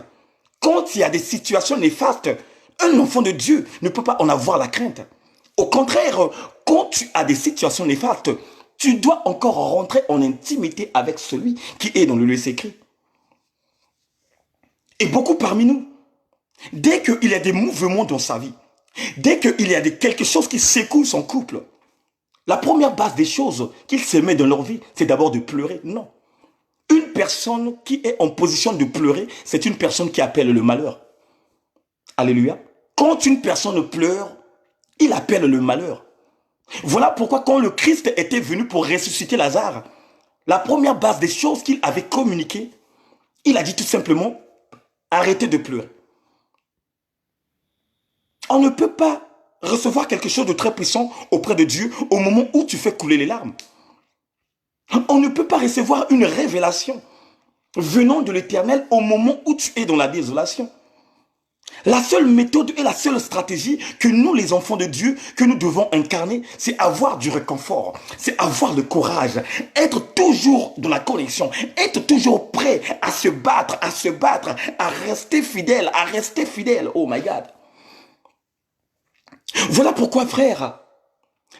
Quand il y a des situations néfastes, un enfant de Dieu ne peut pas en avoir la crainte. Au contraire, quand tu as des situations néfastes, tu dois encore rentrer en intimité avec celui qui est dans le lieu secret. Et beaucoup parmi nous, dès qu'il y a des mouvements dans sa vie, dès qu'il y a quelque chose qui secoue son couple, la première base des choses qu'ils se mettent dans leur vie, c'est d'abord de pleurer. Non. Une personne qui est en position de pleurer, c'est une personne qui appelle le malheur. Alléluia. Quand une personne pleure, il appelle le malheur. Voilà pourquoi quand le Christ était venu pour ressusciter Lazare, la première base des choses qu'il avait communiquées, il a dit tout simplement, arrêtez de pleurer. On ne peut pas recevoir quelque chose de très puissant auprès de Dieu au moment où tu fais couler les larmes. On ne peut pas recevoir une révélation venant de l'Éternel au moment où tu es dans la désolation. La seule méthode et la seule stratégie que nous, les enfants de Dieu, que nous devons incarner, c'est avoir du réconfort, c'est avoir le courage, être toujours dans la connexion, être toujours prêt à se battre, à rester fidèle, à rester fidèle. Oh my God. Voilà pourquoi, frère,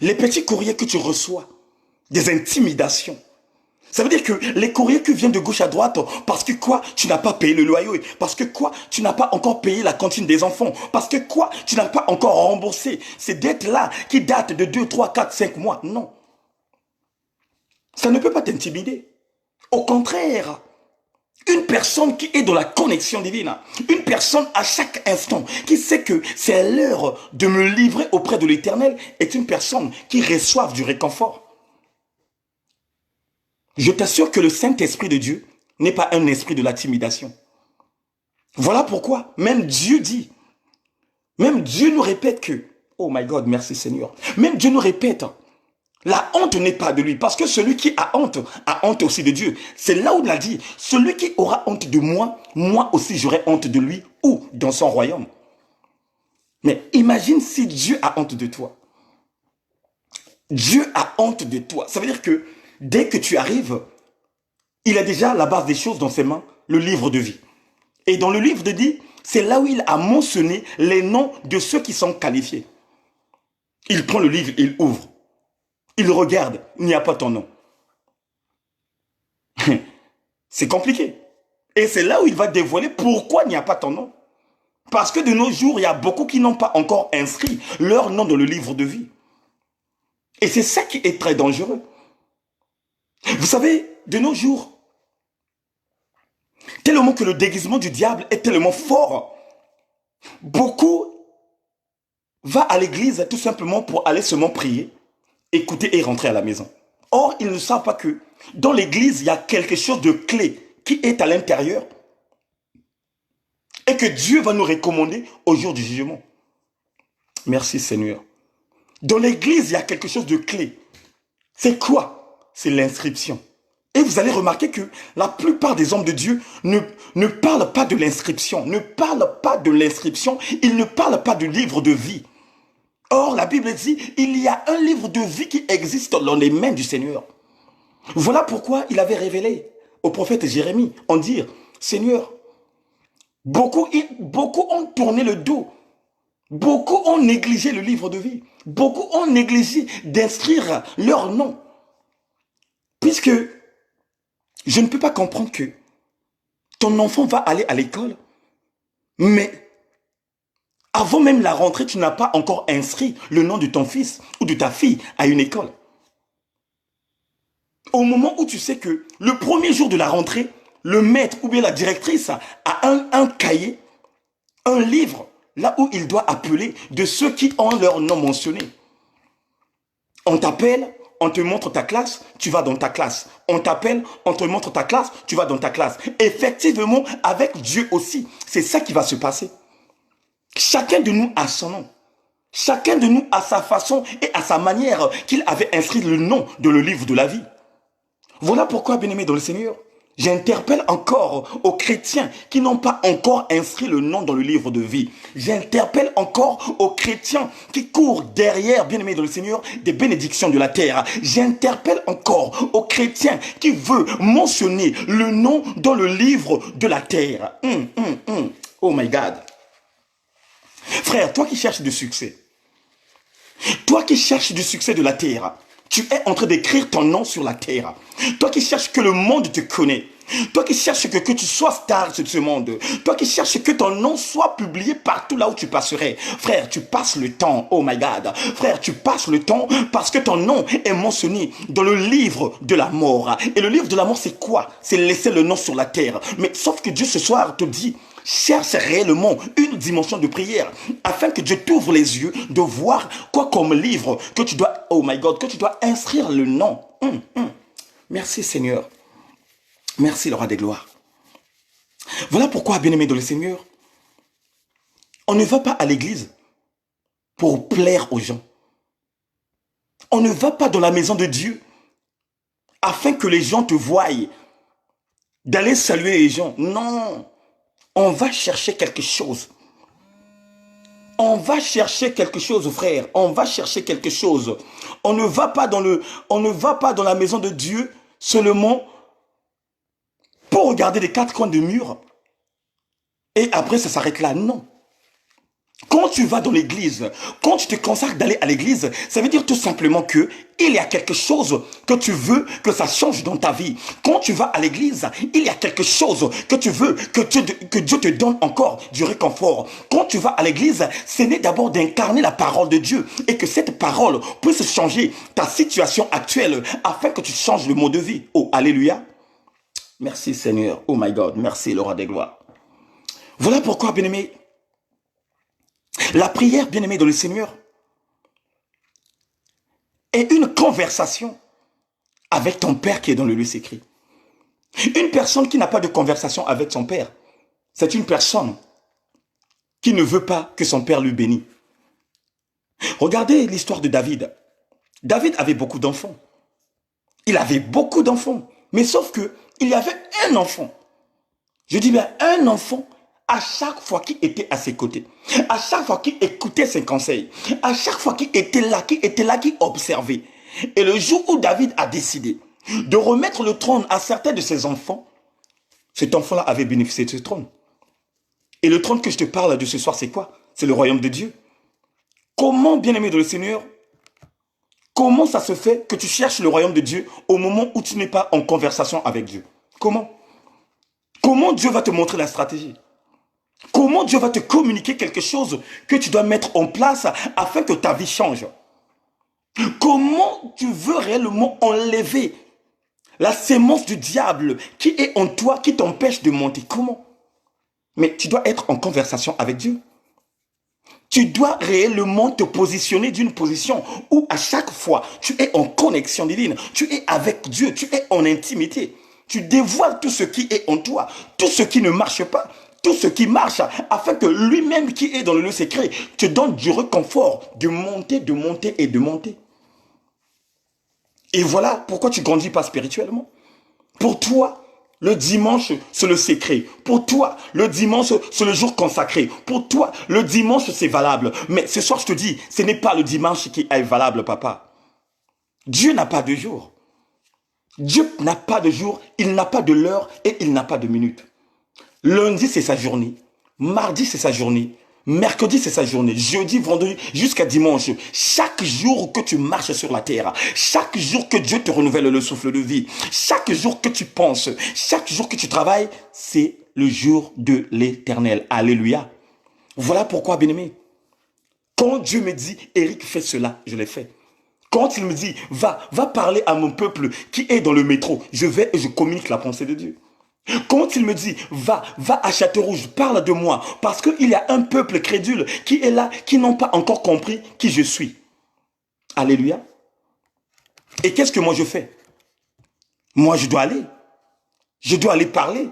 les petits courriers que tu reçois, des intimidations, ça veut dire que les courriers qui viennent de gauche à droite, parce que quoi, tu n'as pas payé le loyer, parce que quoi, tu n'as pas encore payé la cantine des enfants, parce que quoi, tu n'as pas encore remboursé ces dettes-là qui datent de 2, 3, 4, 5 mois. Non. Ça ne peut pas t'intimider. Au contraire, une personne qui est dans la connexion divine, une personne à chaque instant qui sait que c'est l'heure de me livrer auprès de l'Éternel est une personne qui reçoit du réconfort. Je t'assure que le Saint-Esprit de Dieu n'est pas un esprit de l'intimidation. Voilà pourquoi même Dieu dit, même Dieu nous répète que, oh my God, merci Seigneur, même Dieu nous répète, la honte n'est pas de lui, parce que celui qui a honte aussi de Dieu. C'est là où il a dit, celui qui aura honte de moi, moi aussi j'aurai honte de lui, ou dans son royaume. Mais imagine si Dieu a honte de toi. Dieu a honte de toi. Ça veut dire que dès que tu arrives, il a déjà la base des choses dans ses mains, le livre de vie. Et dans le livre de vie, c'est là où il a mentionné les noms de ceux qui sont qualifiés. Il prend le livre, il ouvre. Il regarde, il n'y a pas ton nom. C'est compliqué. Et c'est là où il va dévoiler pourquoi il n'y a pas ton nom. Parce que de nos jours, il y a beaucoup qui n'ont pas encore inscrit leur nom dans le livre de vie. Et c'est ça qui est très dangereux. Vous savez, de nos jours, tellement que le déguisement du diable est tellement fort, beaucoup vont à l'église tout simplement pour aller seulement prier, écouter et rentrer à la maison. Or, ils ne savent pas que dans l'église, il y a quelque chose de clé qui est à l'intérieur et que Dieu va nous recommander au jour du jugement. Merci Seigneur. Dans l'église, il y a quelque chose de clé. C'est quoi? C'est l'inscription. Et vous allez remarquer que la plupart des hommes de Dieu ne parlent pas de l'inscription, ne parlent pas de l'inscription, ils ne parlent pas du livre de vie. Or, la Bible dit, il y a un livre de vie qui existe dans les mains du Seigneur. Voilà pourquoi il avait révélé au prophète Jérémie en dire, Seigneur, beaucoup ont tourné le dos, beaucoup ont négligé le livre de vie, beaucoup ont négligé d'inscrire leur nom. Puisque je ne peux pas comprendre que ton enfant va aller à l'école, mais avant même la rentrée, tu n'as pas encore inscrit le nom de ton fils ou de ta fille à une école. Au moment où tu sais que le premier jour de la rentrée, le maître ou bien la directrice a un cahier, un livre, là où il doit appeler de ceux qui ont leur nom mentionné. On t'appelle, on te montre ta classe, tu vas dans ta classe. On t'appelle, on te montre ta classe, tu vas dans ta classe. Effectivement, avec Dieu aussi, c'est ça qui va se passer. Chacun de nous a son nom. Chacun de nous a sa façon et à sa manière qu'il avait inscrit le nom dans le livre de la vie. Voilà pourquoi, bien-aimés dans le Seigneur, j'interpelle encore aux chrétiens qui n'ont pas encore inscrit le nom dans le livre de vie. J'interpelle encore aux chrétiens qui courent derrière, bien-aimés dans le Seigneur, des bénédictions de la terre. J'interpelle encore aux chrétiens qui veulent mentionner le nom dans le livre de la terre. Oh my God. Frère, toi qui cherches du succès, toi qui cherches du succès de la terre, tu es en train d'écrire ton nom sur la terre. Toi qui cherches que le monde te connaisse. Toi qui cherches que tu sois star de ce monde. Toi qui cherches que ton nom soit publié partout là où tu passerais. Frère, tu passes le temps. Oh my God. Frère, tu passes le temps parce que ton nom est mentionné dans le livre de la mort. Et le livre de la mort, c'est quoi? C'est laisser le nom sur la terre. Mais sauf que Dieu ce soir te dit, cherche réellement une dimension de prière afin que Dieu t'ouvre les yeux de voir quoi comme livre que tu dois, oh my God, que tu dois inscrire le nom. Merci Seigneur. Merci le roi des gloires. Voilà pourquoi, bien-aimé dans le Seigneur, on ne va pas à l'église pour plaire aux gens. On ne va pas dans la maison de Dieu afin que les gens te voient, d'aller saluer les gens. Non. On va chercher quelque chose. On va chercher quelque chose, frère. On va chercher quelque chose. On ne va pas dans la maison de Dieu seulement pour regarder les quatre coins de mur. Et après, ça s'arrête là. Non. Quand tu vas dans l'église, quand tu te consacres d'aller à l'église, ça veut dire tout simplement que il y a quelque chose que tu veux que ça change dans ta vie. Quand tu vas à l'église, il y a quelque chose que tu veux que Dieu te donne encore du réconfort. Quand tu vas à l'église, ce n'est d'abord d'incarner la parole de Dieu et que cette parole puisse changer ta situation actuelle afin que tu changes le mode de vie. Oh, alléluia. Merci Seigneur. Oh my God. Merci le roi des gloires. Voilà pourquoi, bien-aimé, la prière, bien-aimée dans le Seigneur, est une conversation avec ton Père qui est dans le lieu secret. Une personne qui n'a pas de conversation avec son Père, c'est une personne qui ne veut pas que son Père lui bénisse. Regardez l'histoire de David. David avait beaucoup d'enfants. Il avait beaucoup d'enfants. Mais sauf que il y avait un enfant. Je dis bien un enfant à chaque fois qui était à ses côtés, à chaque fois qui écoutait ses conseils, à chaque fois qui était là, qui observait. Et le jour où David a décidé de remettre le trône à certains de ses enfants, cet enfant-là avait bénéficié de ce trône. Et le trône que je te parle de ce soir, c'est quoi? C'est le royaume de Dieu. Comment, bien-aimé de le Seigneur, comment ça se fait que tu cherches le royaume de Dieu au moment où tu n'es pas en conversation avec Dieu? Comment? Comment Dieu va te montrer la stratégie? Comment Dieu va te communiquer quelque chose que tu dois mettre en place afin que ta vie change? Comment tu veux réellement enlever la sémence du diable qui est en toi, qui t'empêche de monter? Comment? Mais tu dois être en conversation avec Dieu. Tu dois réellement te positionner d'une position où à chaque fois, tu es en connexion divine. Tu es avec Dieu, tu es en intimité. Tu dévoiles tout ce qui est en toi, tout ce qui ne marche pas, tout ce qui marche, afin que lui-même qui est dans le lieu secret te donne du réconfort, de monter et de monter. Et voilà pourquoi tu ne grandis pas spirituellement. Pour toi, le dimanche, c'est le secret. Pour toi, le dimanche, c'est le jour consacré. Pour toi, le dimanche, c'est valable. Mais ce soir, je te dis, ce n'est pas le dimanche qui est valable, papa. Dieu n'a pas de jour. Dieu n'a pas de jour, il n'a pas de l'heure et il n'a pas de minute. Lundi, c'est sa journée. Mardi, c'est sa journée. Mercredi, c'est sa journée. Jeudi, vendredi, jusqu'à dimanche. Chaque jour que tu marches sur la terre, chaque jour que Dieu te renouvelle le souffle de vie, chaque jour que tu penses, chaque jour que tu travailles, c'est le jour de l'Éternel. Alléluia. Voilà pourquoi, bien-aimé, quand Dieu me dit, Eric, fais cela, je l'ai fait. Quand il me dit, va parler à mon peuple qui est dans le métro, je vais et je communique la pensée de Dieu. Quand il me dit, va à Château-Rouge, parle de moi, parce qu'il y a un peuple crédule qui est là, qui n'ont pas encore compris qui je suis. Alléluia. Et qu'est-ce que moi je fais? Moi, je dois aller. Je dois aller parler.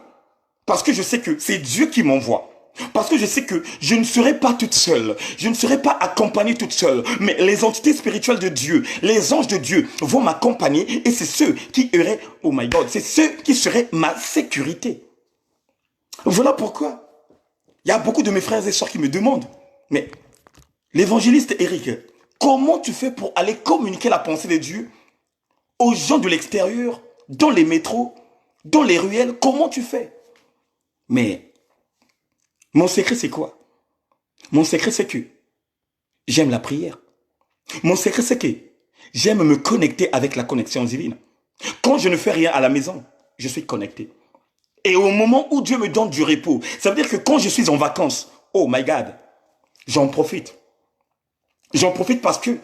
Parce que je sais que c'est Dieu qui m'envoie. Parce que je sais que je ne serai pas toute seule. Je ne serai pas accompagnée toute seule. Mais les entités spirituelles de Dieu, les anges de Dieu vont m'accompagner. Et c'est ceux qui auraient, oh my God, c'est ceux qui seraient ma sécurité. Voilà pourquoi il y a beaucoup de mes frères et sœurs qui me demandent, mais l'évangéliste Eric, comment tu fais pour aller communiquer la pensée de Dieu aux gens de l'extérieur, dans les métros, dans les ruelles? Comment tu fais? Mais mon secret, c'est quoi? Mon secret, c'est que j'aime la prière. Mon secret, c'est que j'aime me connecter avec la connexion divine. Quand je ne fais rien à la maison, je suis connecté. Et au moment où Dieu me donne du repos, ça veut dire que quand je suis en vacances, oh my God, j'en profite. J'en profite parce que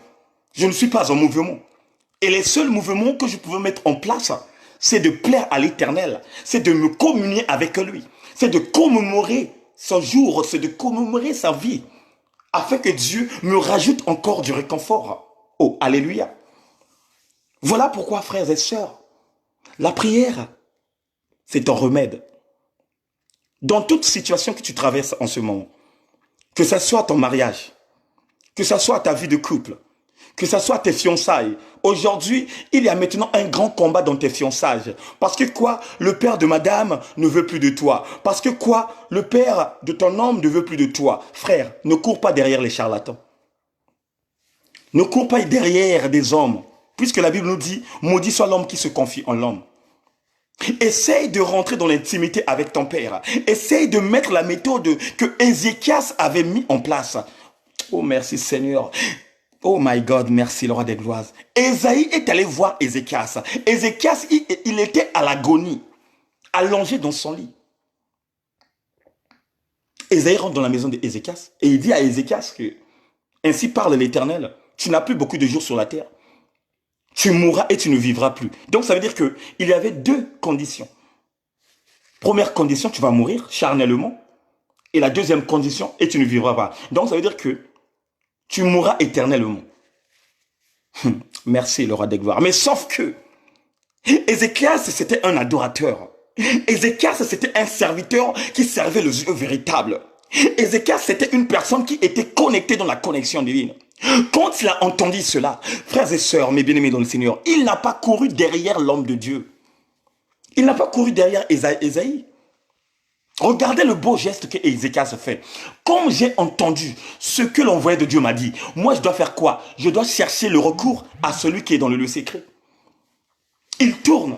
je ne suis pas en mouvement. Et les seuls mouvements que je pouvais mettre en place, c'est de plaire à l'Éternel, c'est de me communier avec lui, c'est de commémorer son jour, c'est de commémorer sa vie, afin que Dieu me rajoute encore du réconfort. Oh, alléluia. Voilà pourquoi, frères et sœurs, la prière, c'est un remède. Dans toute situation que tu traverses en ce moment, que ce soit ton mariage, que ce soit ta vie de couple, que ce soit tes fiançailles. Aujourd'hui, il y a maintenant un grand combat dans tes fiançailles. Parce que quoi? Le père de madame ne veut plus de toi. Parce que quoi? Le père de ton homme ne veut plus de toi. Frère, ne cours pas derrière les charlatans. Ne cours pas derrière des hommes. Puisque la Bible nous dit, maudit soit l'homme qui se confie en l'homme. Essaye de rentrer dans l'intimité avec ton père. Essaye de mettre la méthode que Ézéchias avait mis en place. Oh, merci Seigneur. Oh my God, merci le roi des gloires. Ésaïe est allé voir Ézéchias. Ézéchias, il était à l'agonie, allongé dans son lit. Ésaïe rentre dans la maison d'Ézéchias et il dit à Ézéchias que, ainsi parle l'Éternel, tu n'as plus beaucoup de jours sur la terre. Tu mourras et tu ne vivras plus. Donc ça veut dire qu'il y avait deux conditions. Première condition, tu vas mourir charnellement. Et la deuxième condition, et tu ne vivras pas. Donc ça veut dire que tu mourras éternellement. Merci le roi des gloires. Mais sauf que Ézéchias, c'était un adorateur. Ézéchias, c'était un serviteur qui servait le Dieu véritable. Ézéchias, c'était une personne qui était connectée dans la connexion divine. Quand il a entendu cela, frères et sœurs, mes bien-aimés dans le Seigneur, il n'a pas couru derrière l'homme de Dieu. Il n'a pas couru derrière Ésaïe. Regardez le beau geste que Ézéchias fait. Comme j'ai entendu ce que l'envoyé de Dieu m'a dit, moi je dois faire quoi? Je dois chercher le recours à celui qui est dans le lieu secret. Il tourne.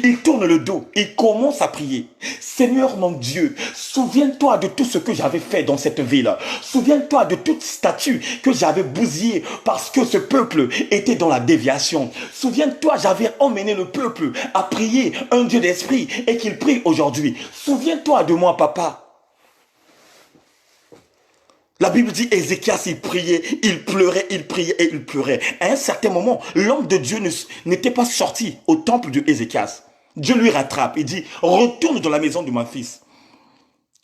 Il tourne le dos, il commence à prier. Seigneur mon Dieu, souviens-toi de tout ce que j'avais fait dans cette ville. Souviens-toi de toute statue que j'avais bousillée parce que ce peuple était dans la déviation. Souviens-toi, j'avais emmené le peuple à prier un Dieu d'esprit et qu'il prie aujourd'hui. Souviens-toi de moi, papa. La Bible dit Ézéchias, il priait, il pleurait, il priait et il pleurait. À un certain moment, l'homme de Dieu n'était pas sorti au temple de Ézéchias. Dieu lui rattrape, il dit, retourne dans la maison de mon fils.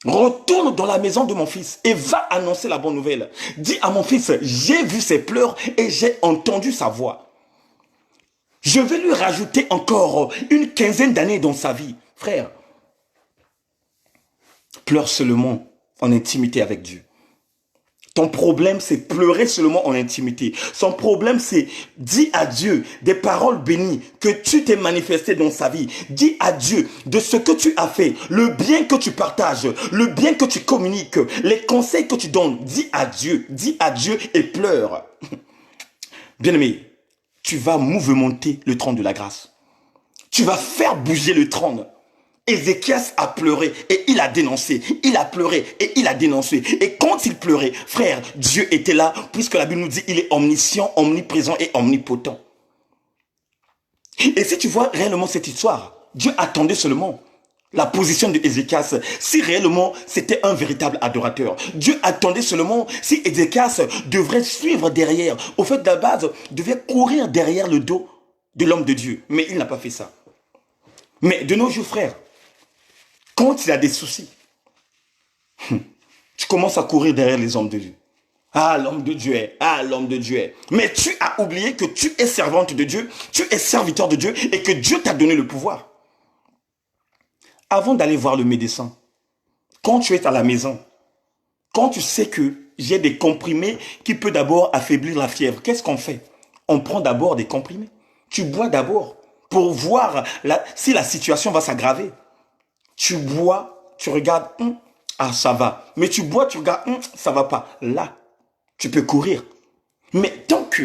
Retourne dans la maison de mon fils et va annoncer la bonne nouvelle. Dis à mon fils, j'ai vu ses pleurs et j'ai entendu sa voix. Je vais lui rajouter encore une quinzaine d'années dans sa vie. Frère, pleure seulement en intimité avec Dieu. Ton problème, c'est pleurer seulement en intimité. Son problème, c'est dis à Dieu des paroles bénies que tu t'es manifesté dans sa vie. Dis à Dieu de ce que tu as fait, le bien que tu partages, le bien que tu communiques, les conseils que tu donnes. Dis à Dieu et pleure. Bien-aimé, tu vas mouvementer le trône de la grâce. Tu vas faire bouger le trône. Ézéchias a pleuré et il a dénoncé. Il a pleuré et il a dénoncé. Et quand il pleurait, frère, Dieu était là, puisque la Bible nous dit il est omniscient, omniprésent et omnipotent. Et si tu vois réellement cette histoire, Dieu attendait seulement la position de Ézéchias, si réellement c'était un véritable adorateur. Dieu attendait seulement si Ézéchias devrait suivre derrière. Au fait, de la base, devait courir derrière le dos de l'homme de Dieu. Mais il n'a pas fait ça. Mais de nos jours, frère, quand il y a des soucis, tu commences à courir derrière les hommes de Dieu. Ah, l'homme de Dieu est. Ah, l'homme de Dieu est. Mais tu as oublié que tu es servante de Dieu, tu es serviteur de Dieu et que Dieu t'a donné le pouvoir. Avant d'aller voir le médecin, quand tu es à la maison, quand tu sais que j'ai des comprimés qui peuvent d'abord affaiblir la fièvre, qu'est-ce qu'on fait? On prend d'abord des comprimés. Tu bois d'abord pour voir si la situation va s'aggraver. Tu bois, tu regardes, ah ça va. Mais tu bois, tu regardes, ça va pas. Là, tu peux courir. Mais tant que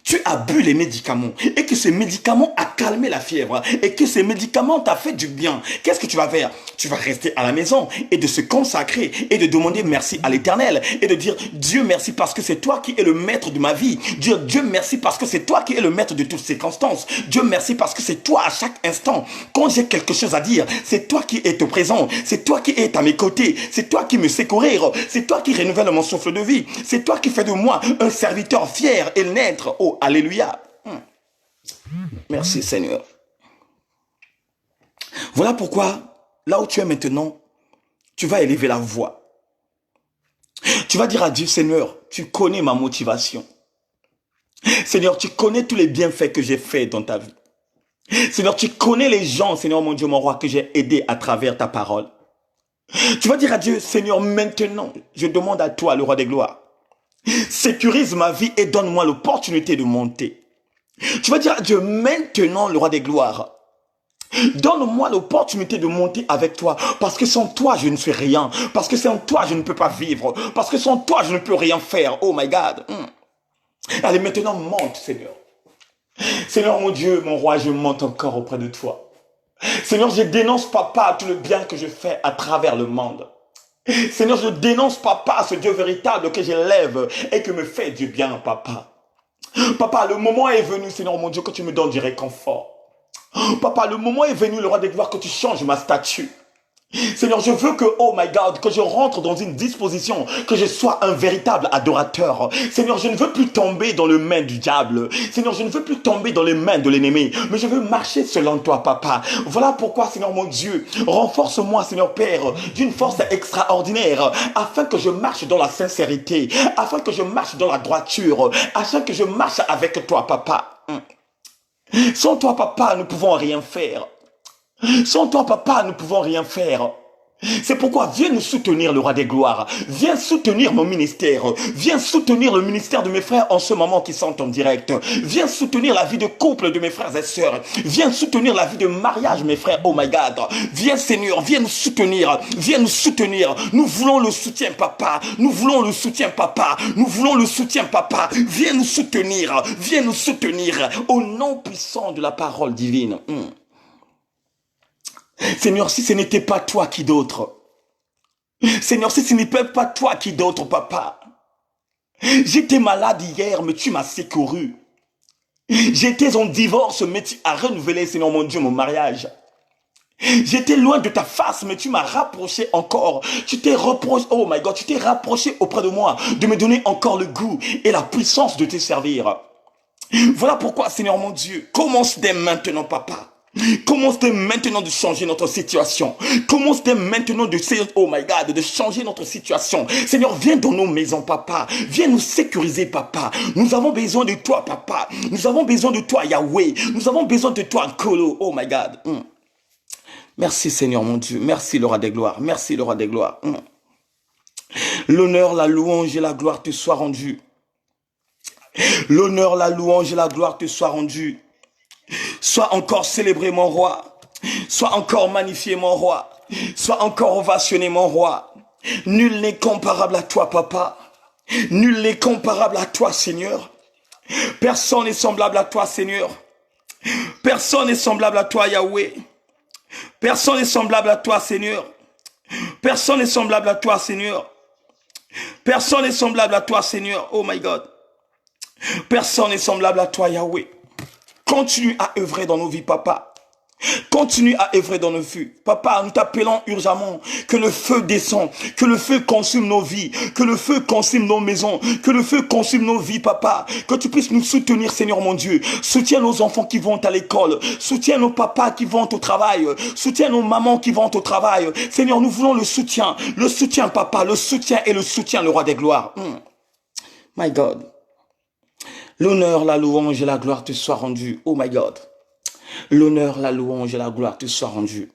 tu as bu les médicaments et que ces médicaments a calmé la fièvre et que ces médicaments t'a fait du bien, qu'est-ce que tu vas faire? Tu vas rester à la maison et de se consacrer et de demander merci à l'Éternel et de dire Dieu merci parce que c'est toi qui es le maître de ma vie. Dieu merci parce que c'est toi qui es le maître de toutes circonstances. Dieu merci parce que c'est toi à chaque instant. Quand j'ai quelque chose à dire, c'est toi qui es présent. C'est toi qui es à mes côtés. C'est toi qui me sais courir. C'est toi qui renouvelle mon souffle de vie. C'est toi qui fais de moi un serviteur fier et naître. Oh, alléluia. Merci Seigneur. Voilà pourquoi, là où tu es maintenant, tu vas élever la voix. Tu vas dire à Dieu, Seigneur, tu connais ma motivation. Seigneur, tu connais tous les bienfaits que j'ai faits dans ta vie. Seigneur, tu connais les gens, Seigneur mon Dieu, mon roi, que j'ai aidés à travers ta parole. Tu vas dire à Dieu, Seigneur, maintenant, je demande à toi, le roi des gloires, sécurise ma vie et donne-moi l'opportunité de monter. Tu vas dire à Dieu, maintenant, le roi des gloires, donne-moi l'opportunité de monter avec toi, parce que sans toi, je ne suis rien, parce que sans toi, je ne peux pas vivre, parce que sans toi, je ne peux rien faire. Oh my God. Allez, maintenant, monte, Seigneur. Seigneur, mon Dieu, mon roi, je monte encore auprès de toi. Seigneur, je dénonce, papa, tout le bien que je fais à travers le monde. Seigneur, je dénonce, papa, ce Dieu véritable que j'élève et que me fait du bien, papa. Papa, le moment est venu, Seigneur mon Dieu, que tu me donnes du réconfort. Papa, le moment est venu, le roi des gloires, que tu changes ma statue. Seigneur, je veux que, oh my God, que je rentre dans une disposition, que je sois un véritable adorateur. Seigneur, je ne veux plus tomber dans les mains du diable. Seigneur, je ne veux plus tomber dans les mains de l'ennemi, mais je veux marcher selon toi, papa. Voilà pourquoi, Seigneur mon Dieu, renforce-moi, Seigneur Père, d'une force extraordinaire, afin que je marche dans la sincérité, afin que je marche dans la droiture, afin que je marche avec toi, papa. Sans toi, papa, nous ne pouvons rien faire. Sans toi, papa, nous ne pouvons rien faire. C'est pourquoi viens nous soutenir, le roi des gloires. Viens soutenir mon ministère. Viens soutenir le ministère de mes frères en ce moment qui sont en direct. Viens soutenir la vie de couple de mes frères et sœurs. Viens soutenir la vie de mariage, mes frères. Oh my God. Viens, Seigneur, viens nous soutenir. Viens nous soutenir. Nous voulons le soutien, papa. Nous voulons le soutien, papa. Nous voulons le soutien, papa. Viens nous soutenir. Viens nous soutenir. Au nom puissant de la parole divine. Seigneur, si ce n'était pas toi, qui d'autre? Seigneur, si ce n'était pas toi, qui d'autre, papa? J'étais malade hier, mais tu m'as secouru. J'étais en divorce, mais tu as renouvelé, Seigneur mon Dieu, mon mariage. J'étais loin de ta face, mais tu m'as rapproché encore. Tu t'es rapproché, oh my God, tu t'es rapproché auprès de moi, de me donner encore le goût et la puissance de te servir. Voilà pourquoi, Seigneur mon Dieu, commence dès maintenant, papa. Commence dès maintenant de changer notre situation. Commence dès maintenant oh my God, de changer notre situation. Seigneur, viens dans nos maisons, papa. Viens nous sécuriser, papa. Nous avons besoin de toi, papa. Nous avons besoin de toi, Yahweh. Nous avons besoin de toi, Kolo. Oh my God. Merci, Seigneur, mon Dieu. Merci, le roi des gloires. Merci, le roi des gloires. L'honneur, la louange et la gloire te soient rendus. L'honneur, la louange et la gloire te soient rendus. Sois encore célébré, mon roi. Sois encore magnifié, mon roi. Sois encore ovationné, mon roi. Nul n'est comparable à toi, papa. Nul n'est comparable à toi, Seigneur. Personne n'est semblable à toi, Seigneur. Personne n'est semblable à toi, Yahweh. Personne n'est semblable à toi, Seigneur. Personne n'est semblable à toi, Seigneur. Personne n'est semblable à toi, Seigneur. Oh my God. Personne n'est semblable à toi, Yahweh. Continue à œuvrer dans nos vies, papa. Continue à œuvrer dans nos vies. Papa, nous t'appelons urgemment que le feu descende, que le feu consume nos vies, que le feu consume nos maisons, que le feu consume nos vies, papa. Que tu puisses nous soutenir, Seigneur mon Dieu. Soutiens nos enfants qui vont à l'école. Soutiens nos papas qui vont au travail. Soutiens nos mamans qui vont au travail. Seigneur, nous voulons le soutien, papa, le soutien et le soutien, le roi des gloires. My God. L'honneur, la louange et la gloire te soient rendus. Oh my God. L'honneur, la louange et la gloire te soient rendus.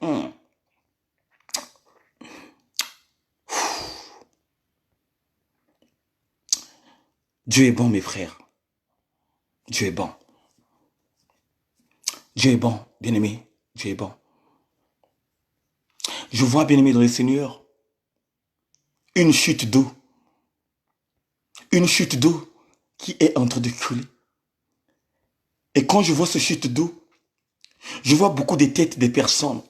Dieu est bon, mes frères. Dieu est bon. Dieu est bon, bien-aimé. Dieu est bon. Je vois, bien-aimé dans le Seigneur, une chute d'eau. Une chute d'eau qui est en train de couler. Et quand je vois cette chute d'eau, je vois beaucoup de têtes des personnes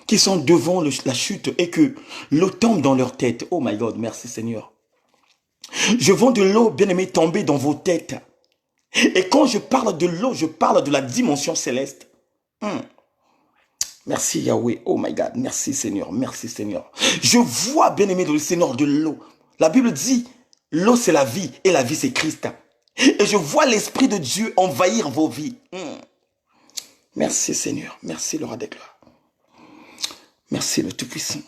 qui sont devant la chute et que l'eau tombe dans leur tête. Oh my God, merci Seigneur. Je vois de l'eau, bien-aimé, tomber dans vos têtes. Et quand je parle de l'eau, je parle de la dimension céleste. Merci Yahweh. Oh my God, merci Seigneur, merci Seigneur. Je vois, bien-aimé, dans le Seigneur de l'eau. La Bible dit, l'eau c'est la vie et la vie c'est Christ. Et je vois l'Esprit de Dieu envahir vos vies. Merci Seigneur, merci le roi des gloires. Merci le Tout-Puissant.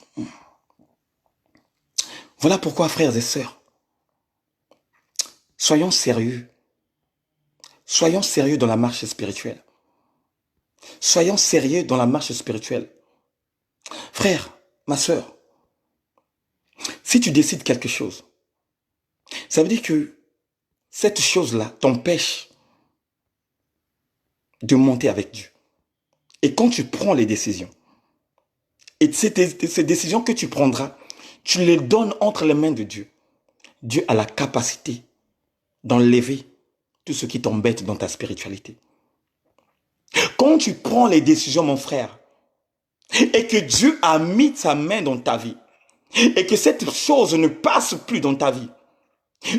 Voilà pourquoi, frères et sœurs, soyons sérieux. Soyons sérieux dans la marche spirituelle. Soyons sérieux dans la marche spirituelle. Frère, ma sœur, si tu décides quelque chose, ça veut dire que cette chose-là t'empêche de monter avec Dieu. Et quand tu prends les décisions, et ces décisions que tu prendras, tu les donnes entre les mains de Dieu. Dieu a la capacité d'enlever tout ce qui t'embête dans ta spiritualité. Quand tu prends les décisions, mon frère, et que Dieu a mis sa main dans ta vie, et que cette chose ne passe plus dans ta vie,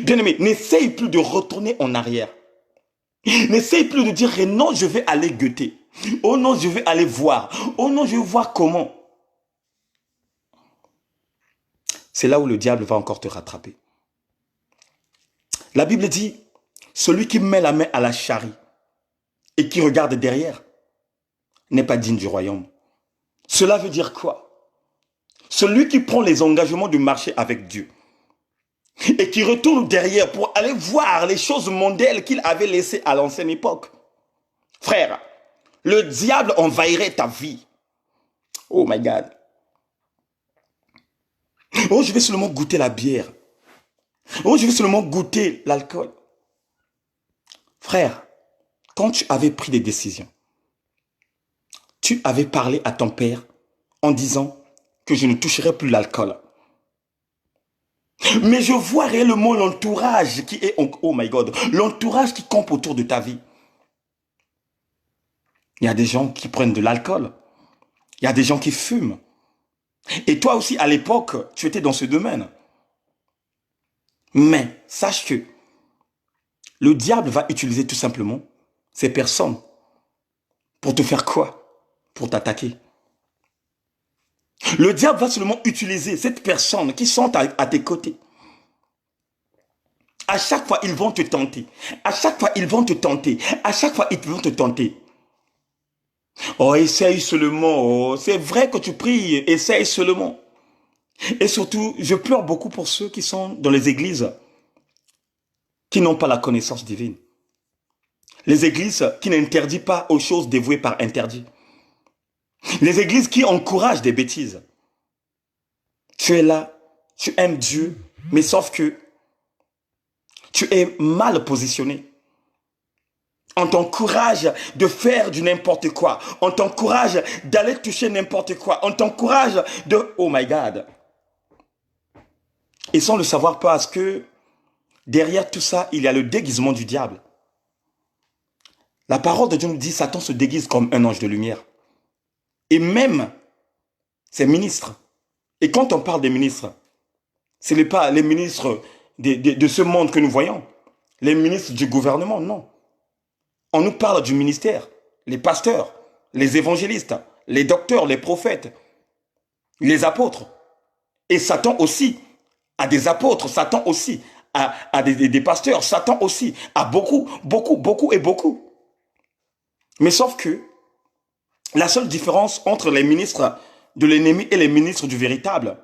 bien-aimé, n'essaye plus de retourner en arrière. N'essaye plus de dire non, je vais aller guetter. Oh non, je vais aller voir. Oh non, je vais voir comment. C'est là où le diable va encore te rattraper. La Bible dit, celui qui met la main à la charrie et qui regarde derrière n'est pas digne du royaume. Cela veut dire quoi? Celui qui prend les engagements de marcher avec Dieu et qui retourne derrière pour aller voir les choses mondaines qu'il avait laissées à l'ancienne époque. Frère, le diable envahirait ta vie. Oh my God. Oh, je vais seulement goûter la bière. Oh, je vais seulement goûter l'alcool. Frère, quand tu avais pris des décisions, tu avais parlé à ton père en disant que je ne toucherai plus l'alcool. Mais je vois réellement l'entourage qui est, oh my God, l'entourage qui campe autour de ta vie. Il y a des gens qui prennent de l'alcool. Il y a des gens qui fument. Et toi aussi, à l'époque, tu étais dans ce domaine. Mais sache que le diable va utiliser tout simplement ces personnes pour te faire quoi? Pour t'attaquer. Le diable va seulement utiliser cette personne qui sont à tes côtés. À chaque fois, ils vont te tenter. À chaque fois, ils vont te tenter. À chaque fois, ils vont te tenter. Oh, essaye seulement. Oh, c'est vrai que tu pries. Essaye seulement. Et surtout, je pleure beaucoup pour ceux qui sont dans les églises qui n'ont pas la connaissance divine. Les églises qui n'interdisent pas aux choses dévouées par interdit. Les églises qui encouragent des bêtises. Tu es là, tu aimes Dieu, mais sauf que tu es mal positionné. On t'encourage de faire du n'importe quoi. On t'encourage d'aller toucher n'importe quoi. On t'encourage de... Oh my God. Et sans le savoir parce que derrière tout ça, il y a le déguisement du diable. La parole de Dieu nous dit, Satan se déguise comme un ange de lumière. Et même ses ministres. Et quand on parle des ministres, ce n'est pas les ministres de ce monde que nous voyons. Les ministres du gouvernement, non. On nous parle du ministère, les pasteurs, les évangélistes, les docteurs, les prophètes, les apôtres. Et Satan aussi a des apôtres, Satan aussi a des pasteurs, Satan aussi a beaucoup, beaucoup, beaucoup et beaucoup. Mais sauf que la seule différence entre les ministres de l'ennemi et les ministres du véritable,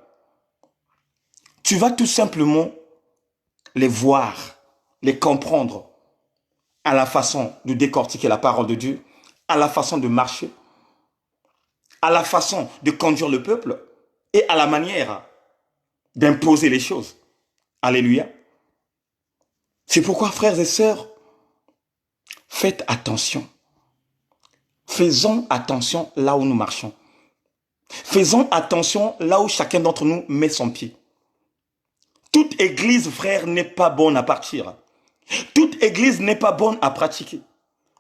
tu vas tout simplement les voir, les comprendre à la façon de décortiquer la parole de Dieu, à la façon de marcher, à la façon de conduire le peuple et à la manière d'imposer les choses. Alléluia. C'est pourquoi, frères et sœurs, faites attention. Faisons attention là où nous marchons. Faisons attention là où chacun d'entre nous met son pied. Toute église, frère, n'est pas bonne à partir. Toute église n'est pas bonne à pratiquer.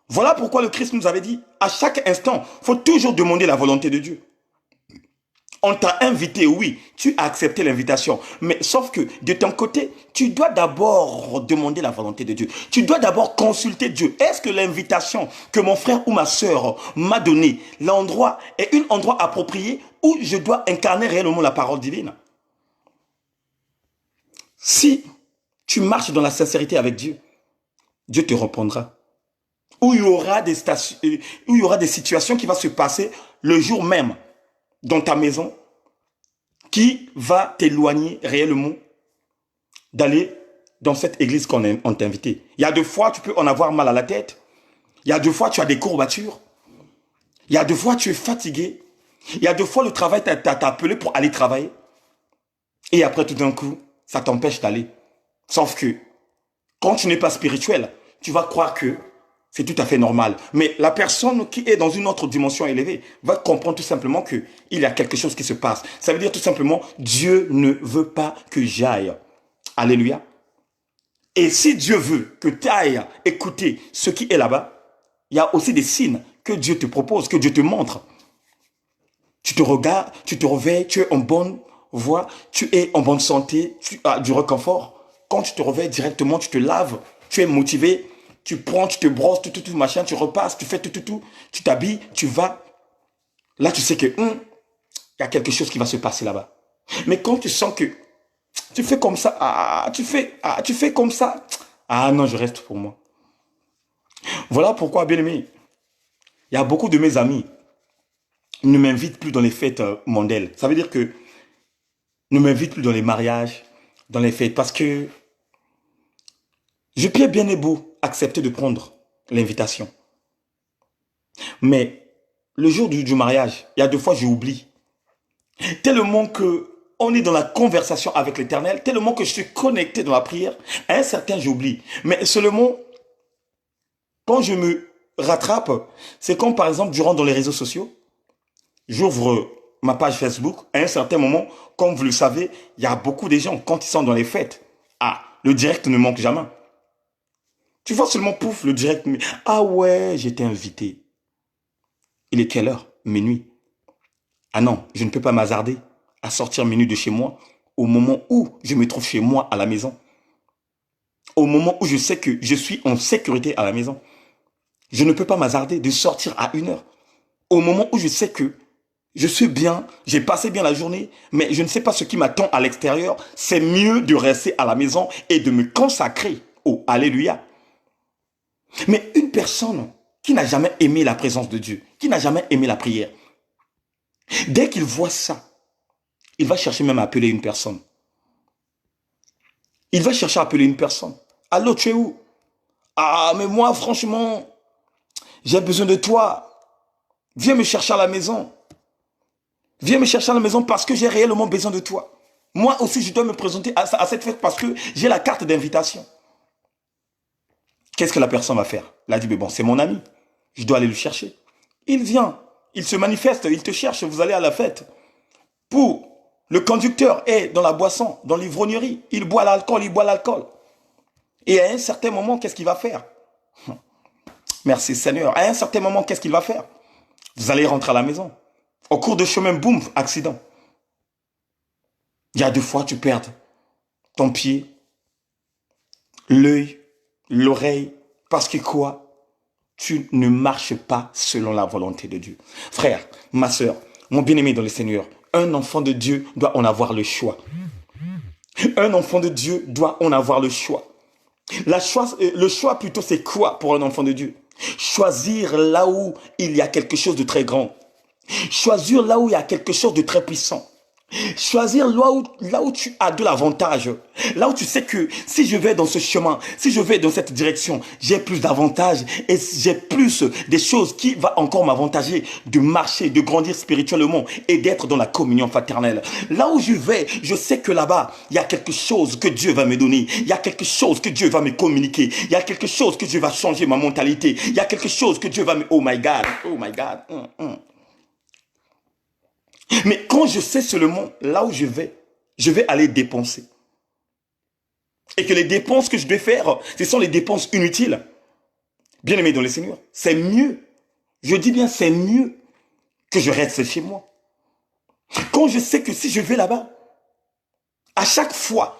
Voilà pourquoi le Christ nous avait dit, à chaque instant, il faut toujours demander la volonté de Dieu. On t'a invité, oui, tu as accepté l'invitation. Mais sauf que de ton côté, tu dois d'abord demander la volonté de Dieu. Tu dois d'abord consulter Dieu. Est-ce que l'invitation que mon frère ou ma soeur m'a donnée, l'endroit est un endroit approprié où je dois incarner réellement la parole divine? Si tu marches dans la sincérité avec Dieu, Dieu te répondra. Où il y aura des situations qui vont se passer le jour même dans ta maison qui va t'éloigner réellement d'aller dans cette église qu'on t'a invité. Il y a 2 fois, tu peux en avoir mal à la tête. Il y a 2 fois, tu as des courbatures. Il y a 2 fois, tu es fatigué. Il y a 2 fois, le travail t'a appelé pour aller travailler. Et après, tout d'un coup, ça t'empêche d'aller. Sauf que, quand tu n'es pas spirituel, tu vas croire que c'est tout à fait normal. Mais la personne qui est dans une autre dimension élevée va comprendre tout simplement qu'il y a quelque chose qui se passe. Ça veut dire tout simplement, Dieu ne veut pas que j'aille. Alléluia. Et si Dieu veut que tu ailles écouter ce qui est là-bas, il y a aussi des signes que Dieu te propose, que Dieu te montre. Tu te regardes, tu te réveilles, tu es en bonne voie, tu es en bonne santé, tu as du réconfort. Quand tu te réveilles directement, tu te laves, tu es motivé, tu prends, tu te brosses, tout, machin, tu repasses, tu fais tout, tu t'habilles, tu vas. Là, tu sais que il y a quelque chose qui va se passer là-bas. Mais quand tu sens que tu fais comme ça, tu fais comme ça, non, je reste pour moi. Voilà pourquoi, bien aimé, il y a beaucoup de mes amis qui ne m'invitent plus dans les fêtes mondaines. Ça veut dire que ne m'invitent plus dans les mariages, dans les fêtes, parce que je peux bien et beau accepter de prendre l'invitation. Mais le jour du mariage, il y a 2 fois, j'oublie. Tellement que on est dans la conversation avec l'Éternel, tellement que je suis connecté dans la prière, à un certain j'oublie. Mais seulement, quand je me rattrape, c'est comme par exemple, durant dans les réseaux sociaux, j'ouvre ma page Facebook, à un certain moment, comme vous le savez, il y a beaucoup de gens, quand ils sont dans les fêtes, le direct ne manque jamais. Tu vois seulement, pouf, le direct, ouais, j'étais invité. Il est quelle heure? Minuit. Ah non, je ne peux pas m'hasarder à sortir minuit de chez moi au moment où je me trouve chez moi à la maison. Au moment où je sais que je suis en sécurité à la maison. Je ne peux pas m'hasarder de sortir à 1 heure. Au moment où je sais que je suis bien, j'ai passé bien la journée, mais je ne sais pas ce qui m'attend à l'extérieur. C'est mieux de rester à la maison et de me consacrer au Alléluia. Mais une personne qui n'a jamais aimé la présence de Dieu, qui n'a jamais aimé la prière, dès qu'il voit ça, il va chercher même à appeler une personne. Il va chercher à appeler une personne. Allô, tu es où? Mais moi, franchement, j'ai besoin de toi. Viens me chercher à la maison. Viens me chercher à la maison parce que j'ai réellement besoin de toi. Moi aussi, je dois me présenter à cette fête parce que j'ai la carte d'invitation. Qu'est-ce que la personne va faire? Elle a dit, mais bon, c'est mon ami. Je dois aller le chercher. Il vient, il se manifeste, il te cherche, vous allez à la fête. Pour le conducteur est dans la boisson, dans l'ivrognerie. Il boit l'alcool, il boit l'alcool. Et à un certain moment, qu'est-ce qu'il va faire? Merci Seigneur. À un certain moment, qu'est-ce qu'il va faire? Vous allez rentrer à la maison. Au cours de chemin, boum, accident. Il y a 2 fois, tu perds ton pied, l'œil, l'oreille. Parce que quoi? tu ne marches pas selon la volonté de Dieu. Frère, ma soeur, mon bien-aimé dans le Seigneur, un enfant de Dieu doit en avoir le choix. Un enfant de Dieu doit en avoir le choix. Le choix plutôt, c'est quoi pour un enfant de Dieu? Choisir là où il y a quelque chose de très grand. Choisir là où il y a quelque chose de très puissant. Choisir là où tu as de l'avantage. Là où tu sais que si je vais dans ce chemin, si je vais dans cette direction, j'ai plus d'avantages et j'ai plus des choses qui vont encore m'avantager de marcher, de grandir spirituellement et d'être dans la communion fraternelle. Là où je vais, je sais que là-bas, il y a quelque chose que Dieu va me donner. Il y a quelque chose que Dieu va me communiquer. Il y a quelque chose que Dieu va changer ma mentalité. Il y a quelque chose que Dieu va me... Oh my God, oh my God. Mais quand je sais seulement là où je vais aller dépenser. Et que les dépenses que je vais faire, ce sont les dépenses inutiles. Bien aimé dans le Seigneur, c'est mieux. Je dis bien, c'est mieux que je reste chez moi. Quand je sais que si je vais là-bas, à chaque fois,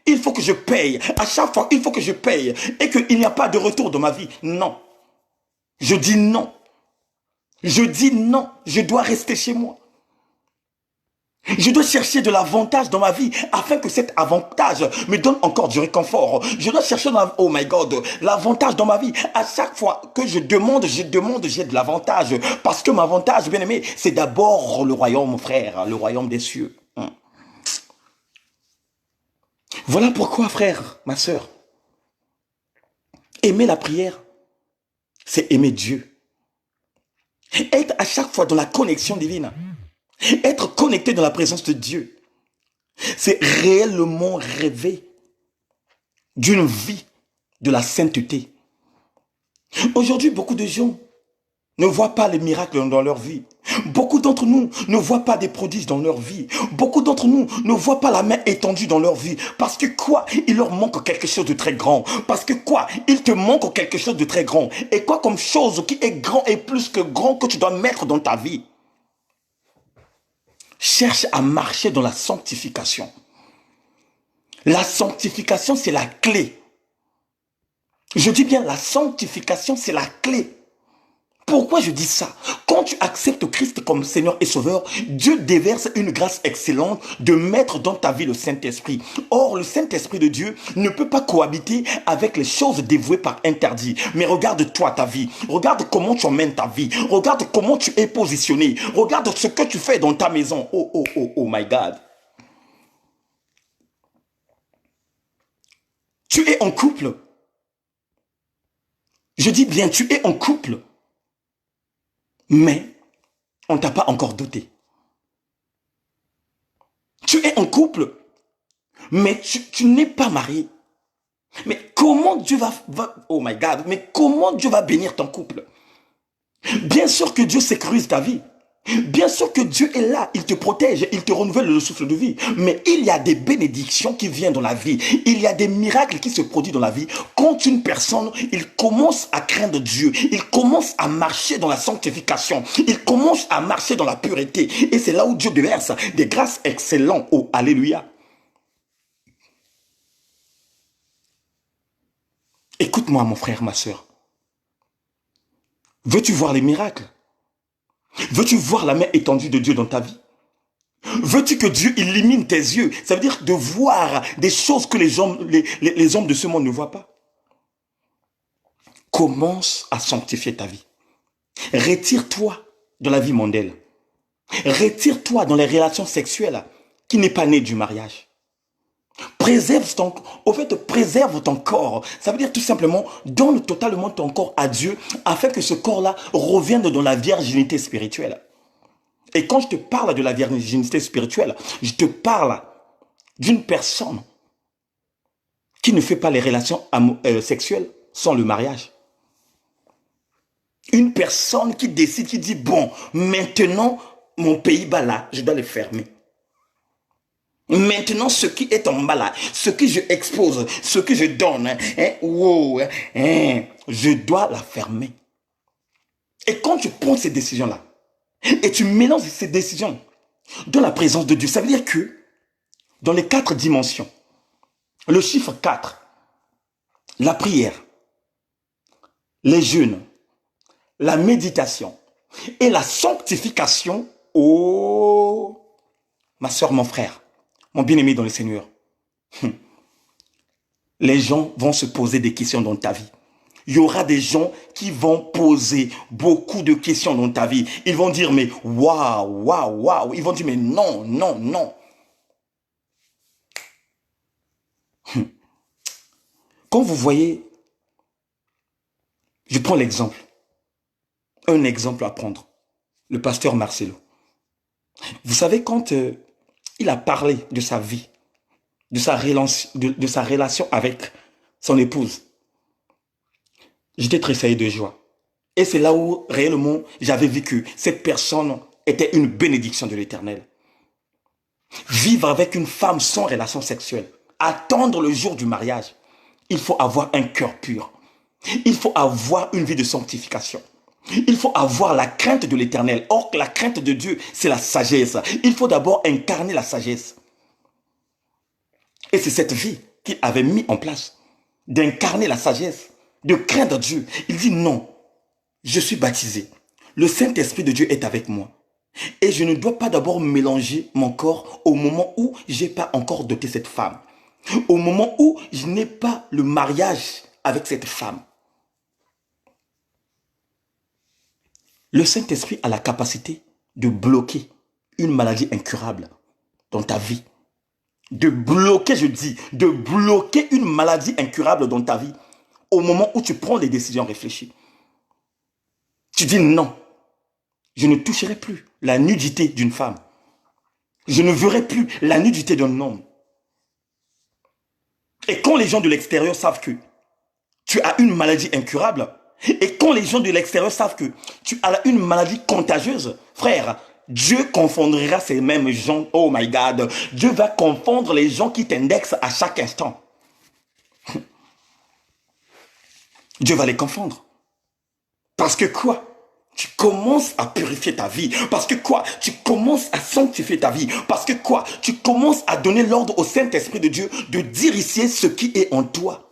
il faut que je paye. À chaque fois, il faut que je paye. Et qu'il n'y a pas de retour dans ma vie. Non. Je dis non. Je dis non. Je dois rester chez moi. Je dois chercher de l'avantage dans ma vie afin que cet avantage me donne encore du réconfort. Je dois chercher, oh my God, l'avantage dans ma vie. À chaque fois que je demande, j'ai de l'avantage. Parce que mon avantage, bien aimé, c'est d'abord le royaume, mon frère, le royaume des cieux. Voilà pourquoi, frère, ma soeur, aimer la prière, c'est aimer Dieu. Être à chaque fois dans la connexion divine. Être connecté dans la présence de Dieu. C'est réellement rêver d'une vie de la sainteté. Aujourd'hui, beaucoup de gens ne voient pas les miracles dans leur vie. Beaucoup d'entre nous ne voient pas des prodiges dans leur vie. Beaucoup d'entre nous ne voient pas la main étendue dans leur vie. Parce que quoi? Il leur manque quelque chose de très grand. Parce que quoi? Il te manque quelque chose de très grand. Et quoi comme chose qui est grand et plus que grand que tu dois mettre dans ta vie? Cherche à marcher dans la sanctification. La sanctification, c'est la clé. Je dis bien, la sanctification, c'est la clé. Pourquoi je dis ça? Quand tu acceptes Christ comme Seigneur et Sauveur, Dieu déverse une grâce excellente de mettre dans ta vie le Saint-Esprit. Or, le Saint-Esprit de Dieu ne peut pas cohabiter avec les choses dévouées par interdit. Mais regarde-toi ta vie. Regarde comment tu emmènes ta vie. Regarde comment tu es positionné. Regarde ce que tu fais dans ta maison. Oh, oh, oh, oh my God. Tu es en couple. Je dis bien, tu es en couple. Mais on ne t'a pas encore doté. Tu es en couple, mais tu n'es pas marié. Mais comment Dieu oh my God, mais comment Dieu va bénir ton couple? Bien sûr que Dieu sécurise ta vie. Bien sûr que Dieu est là, il te protège, il te renouvelle le souffle de vie. Mais il y a des bénédictions qui viennent dans la vie. Il y a des miracles qui se produisent dans la vie. Quand une personne, il commence à craindre Dieu, il commence à marcher dans la sanctification, il commence à marcher dans la pureté. Et c'est là où Dieu déverse des grâces excellentes. Oh, alléluia. Écoute-moi, mon frère, ma soeur. Veux-tu voir les miracles? Veux-tu voir la main étendue de Dieu dans ta vie? Veux-tu que Dieu illumine tes yeux? Ça veut dire de voir des choses que les hommes de ce monde ne voient pas. Commence à sanctifier ta vie. Retire-toi de la vie mondaine. Retire-toi dans les relations sexuelles qui n'est pas né du mariage. Préserve ton corps. Ça veut dire tout simplement, donne totalement ton corps à Dieu afin que ce corps-là revienne dans la virginité spirituelle. Et quand je te parle de la virginité spirituelle, je te parle d'une personne qui ne fait pas les relations sexuelles sans le mariage. Une personne qui décide, qui dit, bon, maintenant, mon pays-bas là, je dois le fermer. Maintenant, ce qui est en bas là, ce que je expose, ce que je donne, je dois la fermer. Et quand tu prends ces décisions-là, et tu mélanges ces décisions dans la présence de Dieu, ça veut dire que dans les 4 dimensions, le chiffre 4, la prière, les jeûnes, la méditation et la sanctification. Oh, ma soeur, mon frère, mon bien-aimé dans le Seigneur, les gens vont se poser des questions dans ta vie. Il y aura des gens qui vont poser beaucoup de questions dans ta vie. Ils vont dire, mais waouh, waouh, waouh. Ils vont dire, mais non, non, non. Quand vous voyez, je prends l'exemple, un exemple à prendre, le pasteur Marcelo. Vous savez, quand il a parlé de sa vie, de sa relation avec son épouse, j'étais tressailli de joie. Et c'est là où, réellement, j'avais vu que cette personne était une bénédiction de l'Éternel. Vivre avec une femme sans relation sexuelle, attendre le jour du mariage, il faut avoir un cœur pur. Il faut avoir une vie de sanctification. Il faut avoir la crainte de l'Éternel. Or, la crainte de Dieu, c'est la sagesse. Il faut d'abord incarner la sagesse. Et c'est cette vie qu'il avait mis en place, d'incarner la sagesse, de craindre Dieu. Il dit non, je suis baptisé. Le Saint-Esprit de Dieu est avec moi. Et je ne dois pas d'abord mélanger mon corps au moment où je n'ai pas encore doté cette femme. Au moment où je n'ai pas le mariage avec cette femme. Le Saint-Esprit a la capacité de bloquer une maladie incurable dans ta vie. De bloquer, je dis, de bloquer une maladie incurable dans ta vie au moment où tu prends des décisions réfléchies. Tu dis non, je ne toucherai plus la nudité d'une femme. Je ne verrai plus la nudité d'un homme. Et quand les gens de l'extérieur savent que tu as une maladie incurable, et quand les gens de l'extérieur savent que tu as une maladie contagieuse, frère, Dieu confondra ces mêmes gens. Oh my God, Dieu va confondre les gens qui t'indexent à chaque instant. Dieu va les confondre. Parce que quoi? Tu commences à purifier ta vie. Parce que quoi? Tu commences à sanctifier ta vie. Parce que quoi? Tu commences à donner l'ordre au Saint-Esprit de Dieu de diriger ce qui est en toi.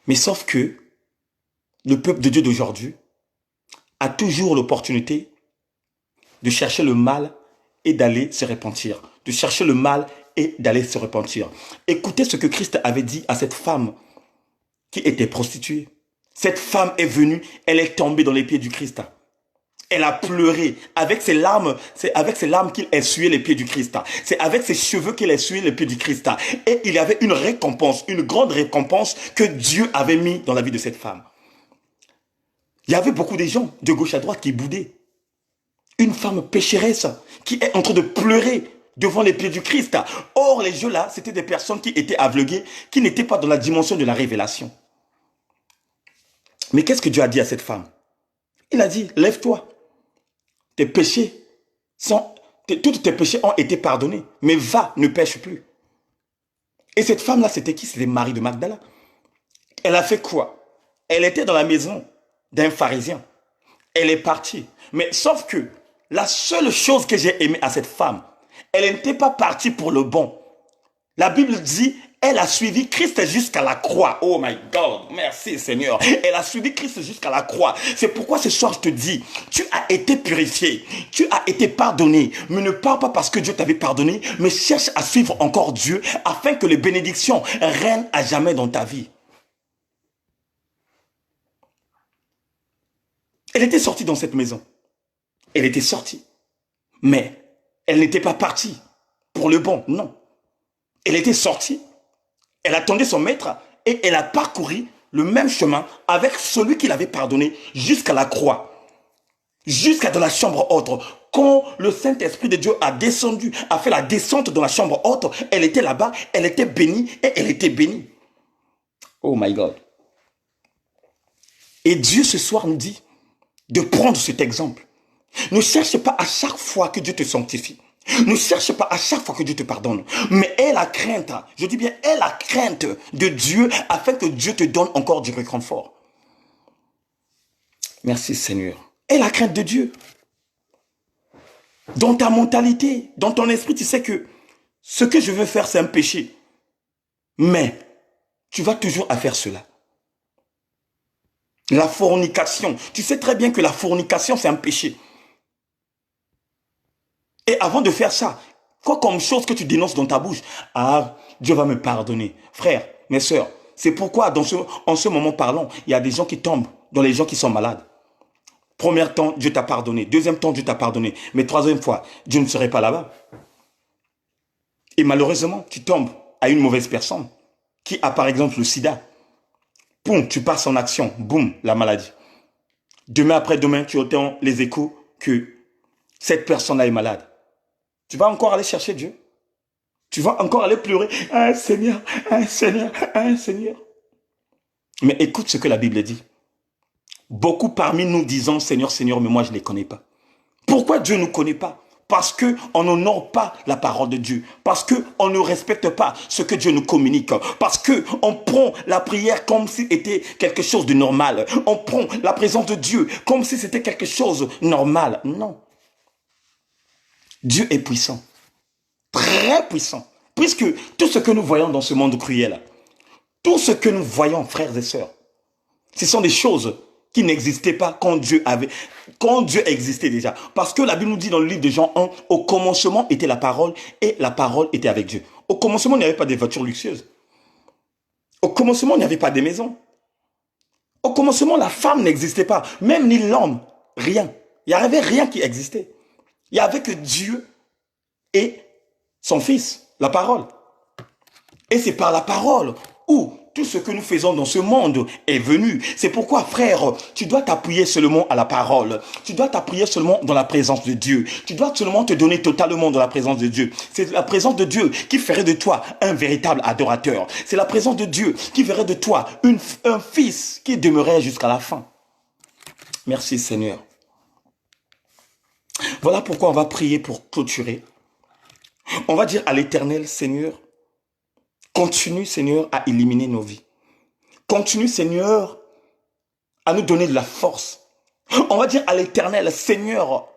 Mais sauf que le peuple de Dieu d'aujourd'hui a toujours l'opportunité de chercher le mal et d'aller se repentir. De chercher le mal et d'aller se repentir. Écoutez ce que Christ avait dit à cette femme qui était prostituée. Cette femme est venue, elle est tombée dans les pieds du Christ. Elle a pleuré avec ses larmes, c'est avec ses larmes qu'il essuyait les pieds du Christ. C'est avec ses cheveux qu'il essuyait les pieds du Christ. Et il y avait une récompense, une grande récompense que Dieu avait mis dans la vie de cette femme. Il y avait beaucoup de gens de gauche à droite qui boudaient. Une femme pécheresse qui est en train de pleurer devant les pieds du Christ. Or, les gens-là, c'était des personnes qui étaient aveuglées, qui n'étaient pas dans la dimension de la révélation. Mais qu'est-ce que Dieu a dit à cette femme? Il a dit, lève-toi. Tes péchés tous tes péchés ont été pardonnés. Mais va, ne pêche plus. Et cette femme-là, c'était qui? C'était Marie de Magdala. Elle a fait quoi? Elle était dans la maison d'un pharisien. Elle est partie. Mais sauf que la seule chose que j'ai aimée à cette femme, elle n'était pas partie pour le bon. La Bible dit, elle a suivi Christ jusqu'à la croix. Oh my God, merci Seigneur. Elle a suivi Christ jusqu'à la croix. C'est pourquoi ce soir je te dis, tu as été purifié, tu as été pardonné. Mais ne pars pas parce que Dieu t'avait pardonné, mais cherche à suivre encore Dieu afin que les bénédictions règnent à jamais dans ta vie. Elle était sortie dans cette maison. Elle était sortie. Mais elle n'était pas partie pour le bon, non. Elle était sortie, elle attendait son maître et elle a parcouru le même chemin avec celui qui l'avait pardonné jusqu'à la croix, jusqu'à dans la chambre haute. Quand le Saint-Esprit de Dieu a descendu, a fait la descente dans la chambre haute, elle était là-bas, elle était bénie et elle était bénie. Oh my God. Et Dieu ce soir nous dit de prendre cet exemple. Ne cherche pas à chaque fois que Dieu te sanctifie. Ne cherche pas à chaque fois que Dieu te pardonne. Mais aie la crainte, je dis bien, aie la crainte de Dieu afin que Dieu te donne encore du réconfort. Merci Seigneur. Aie la crainte de Dieu. Dans ta mentalité, dans ton esprit, tu sais que ce que je veux faire, c'est un péché. Mais tu vas toujours à faire cela. La fornication. Tu sais très bien que la fornication, c'est un péché. Et avant de faire ça, quoi comme chose que tu dénonces dans ta bouche? Ah, Dieu va me pardonner. Frères, mes sœurs, c'est pourquoi en ce moment parlant, il y a des gens qui tombent dans les gens qui sont malades. Premier temps, Dieu t'a pardonné. Deuxième temps, Dieu t'a pardonné. Mais troisième fois, Dieu ne serait pas là-bas. Et malheureusement, tu tombes à une mauvaise personne qui a par exemple le sida. Boum, tu passes en action. Boum, la maladie. Demain après demain, tu entends les échos que cette personne-là est malade. Tu vas encore aller chercher Dieu. Tu vas encore aller pleurer. Ah Seigneur, ah Seigneur, ah Seigneur. Mais écoute ce que la Bible dit. Beaucoup parmi nous disons Seigneur, Seigneur, mais moi je ne les connais pas. Pourquoi Dieu ne nous connaît pas? Parce qu'on n'honore pas la parole de Dieu. Parce qu'on ne respecte pas ce que Dieu nous communique. Parce qu'on prend la prière comme si c'était quelque chose de normal. On prend la présence de Dieu comme si c'était quelque chose de normal. Non. Dieu est puissant. Très puissant. Puisque tout ce que nous voyons dans ce monde cruel, tout ce que nous voyons, frères et sœurs, ce sont des choses qui n'existaient pas quand Dieu existait déjà. Parce que la Bible nous dit dans le livre de Jean 1, au commencement était la parole et la parole était avec Dieu. Au commencement, il n'y avait pas de voitures luxueuses. Au commencement, il n'y avait pas de maisons. Au commencement, la femme n'existait pas, même ni l'homme, rien. Il n'y avait rien qui existait. Il n'y avait que Dieu et son Fils, la parole. Et c'est par la parole où tout ce que nous faisons dans ce monde est venu. C'est pourquoi, frère, tu dois t'appuyer seulement à la parole. Tu dois t'appuyer seulement dans la présence de Dieu. Tu dois seulement te donner totalement dans la présence de Dieu. C'est la présence de Dieu qui ferait de toi un véritable adorateur. C'est la présence de Dieu qui ferait de toi un fils qui demeurait jusqu'à la fin. Merci Seigneur. Voilà pourquoi on va prier pour clôturer. On va dire à l'Éternel, Seigneur, continue, Seigneur, à éliminer nos vies. Continue, Seigneur, à nous donner de la force. On va dire à l'Éternel, Seigneur,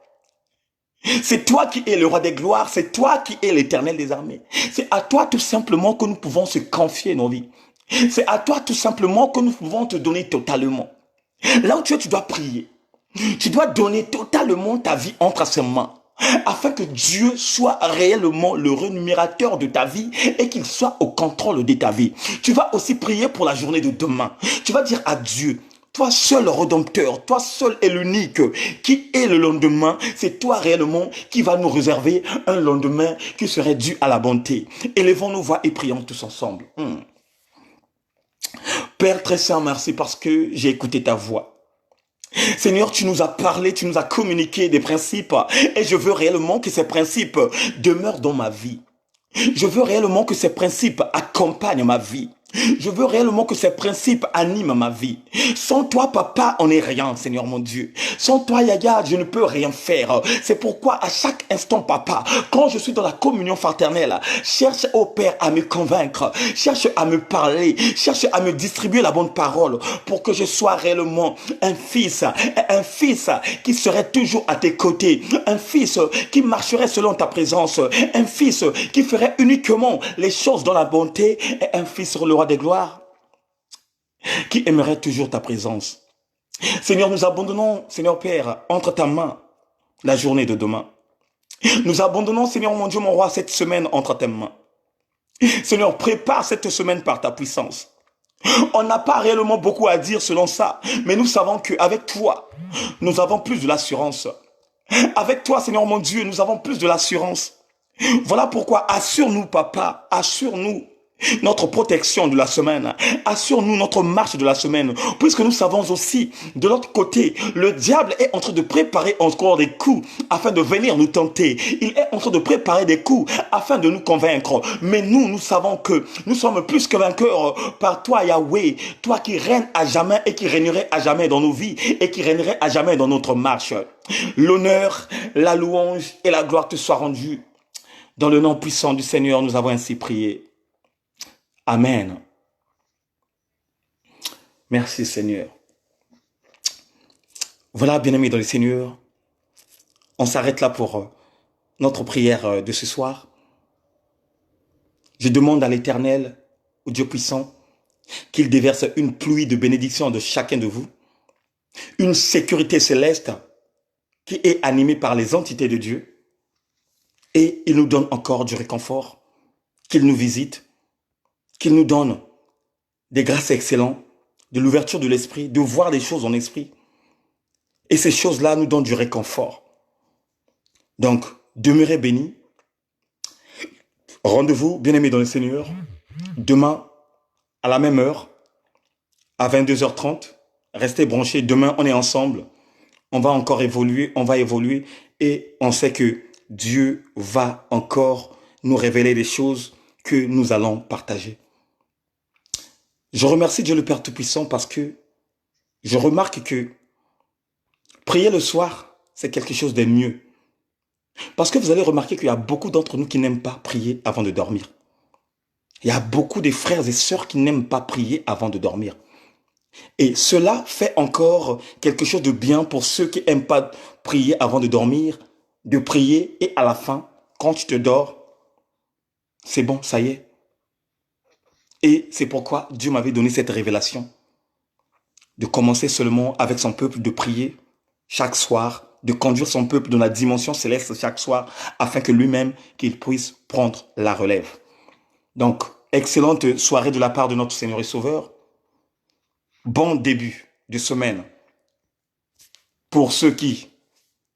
c'est toi qui es le roi des gloires, c'est toi qui es l'Éternel des armées. C'est à toi tout simplement que nous pouvons se confier nos vies. C'est à toi tout simplement que nous pouvons te donner totalement. Là où tu es, tu dois prier. Tu dois donner totalement ta vie entre ses mains, afin que Dieu soit réellement le rémunérateur de ta vie et qu'il soit au contrôle de ta vie. Tu vas aussi prier pour la journée de demain. Tu vas dire à Dieu, toi seul rédempteur, toi seul est l'unique qui est le lendemain. C'est toi réellement qui va nous réserver un lendemain qui serait dû à la bonté. Élevons nos voix et prions tous ensemble. Père très saint, merci parce que j'ai écouté ta voix. Seigneur, tu nous as parlé, tu nous as communiqué des principes et je veux réellement que ces principes demeurent dans ma vie. Je veux réellement que ces principes accompagnent ma vie. Je veux réellement que ces principes animent ma vie. Sans toi, papa, on n'est rien, Seigneur mon Dieu. Sans toi, Yaya, je ne peux rien faire. C'est pourquoi à chaque instant, papa, quand je suis dans la communion fraternelle, cherche au Père à me convaincre, cherche à me parler, cherche à me distribuer la bonne parole pour que je sois réellement un fils qui serait toujours à tes côtés, un fils qui marcherait selon ta présence, un fils qui ferait uniquement les choses dans la bonté et un fils sur le roi des gloires qui aimerait toujours ta présence. Seigneur, nous abandonnons, Seigneur Père, entre ta main la journée de demain. Nous abandonnons, Seigneur mon Dieu, mon roi, cette semaine entre tes mains. Seigneur, prépare cette semaine par ta puissance. On n'a pas réellement beaucoup à dire selon ça, mais nous savons qu'avec toi, nous avons plus de l'assurance. Avec toi, Seigneur mon Dieu, nous avons plus de l'assurance. Voilà pourquoi assure-nous, papa, assure-nous notre protection de la semaine, assure-nous notre marche de la semaine, puisque nous savons aussi, de l'autre côté, le diable est en train de préparer encore des coups afin de venir nous tenter. Il est en train de préparer des coups afin de nous convaincre. Mais nous savons que nous sommes plus que vainqueurs par toi, Yahweh, toi qui règnes à jamais et qui régnerait à jamais dans nos vies et qui régnerait à jamais dans notre marche. L'honneur, la louange et la gloire te soient rendues. Dans le nom puissant du Seigneur, nous avons ainsi prié. Amen. Merci Seigneur. Voilà, bien-aimés dans le Seigneur, on s'arrête là pour notre prière de ce soir. Je demande à l'Éternel, au Dieu puissant, qu'il déverse une pluie de bénédiction de chacun de vous, Une sécurité céleste qui est animée par les entités de Dieu. Et il nous donne encore du réconfort, qu'il nous visite, qu'il nous donne des grâces excellentes, de l'ouverture de l'esprit, de voir des choses en esprit. Et ces choses-là nous donnent du réconfort. Donc, demeurez bénis. Rendez-vous, bien-aimés dans le Seigneur, demain, à la même heure, à 22h30. Restez branchés. Demain, on est ensemble. On va encore évoluer, on va évoluer. Et on sait que Dieu va encore nous révéler des choses que nous allons partager. Je remercie Dieu le Père Tout-Puissant parce que je remarque que prier le soir, c'est quelque chose de mieux. Parce que vous allez remarquer qu'il y a beaucoup d'entre nous qui n'aiment pas prier avant de dormir. Il y a beaucoup de frères et sœurs qui n'aiment pas prier avant de dormir. Et cela fait encore quelque chose de bien pour ceux qui n'aiment pas prier avant de dormir, de prier et à la fin, quand tu te dors, c'est bon, ça y est. Et c'est pourquoi Dieu m'avait donné cette révélation de commencer seulement avec son peuple, de prier chaque soir, de conduire son peuple dans la dimension céleste chaque soir, afin que lui-même, qu'il puisse prendre la relève. Donc, excellente soirée de la part de notre Seigneur et Sauveur. Bon début de semaine pour ceux qui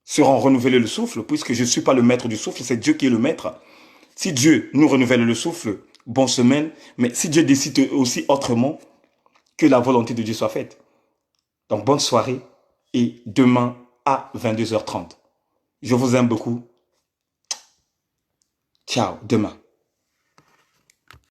seront renouvelés le souffle, puisque je ne suis pas le maître du souffle, c'est Dieu qui est le maître. Si Dieu nous renouvelle le souffle, bonne semaine, mais si Dieu décide aussi autrement, que la volonté de Dieu soit faite. Donc, bonne soirée et demain à 22h30. Je vous aime beaucoup. Ciao, demain.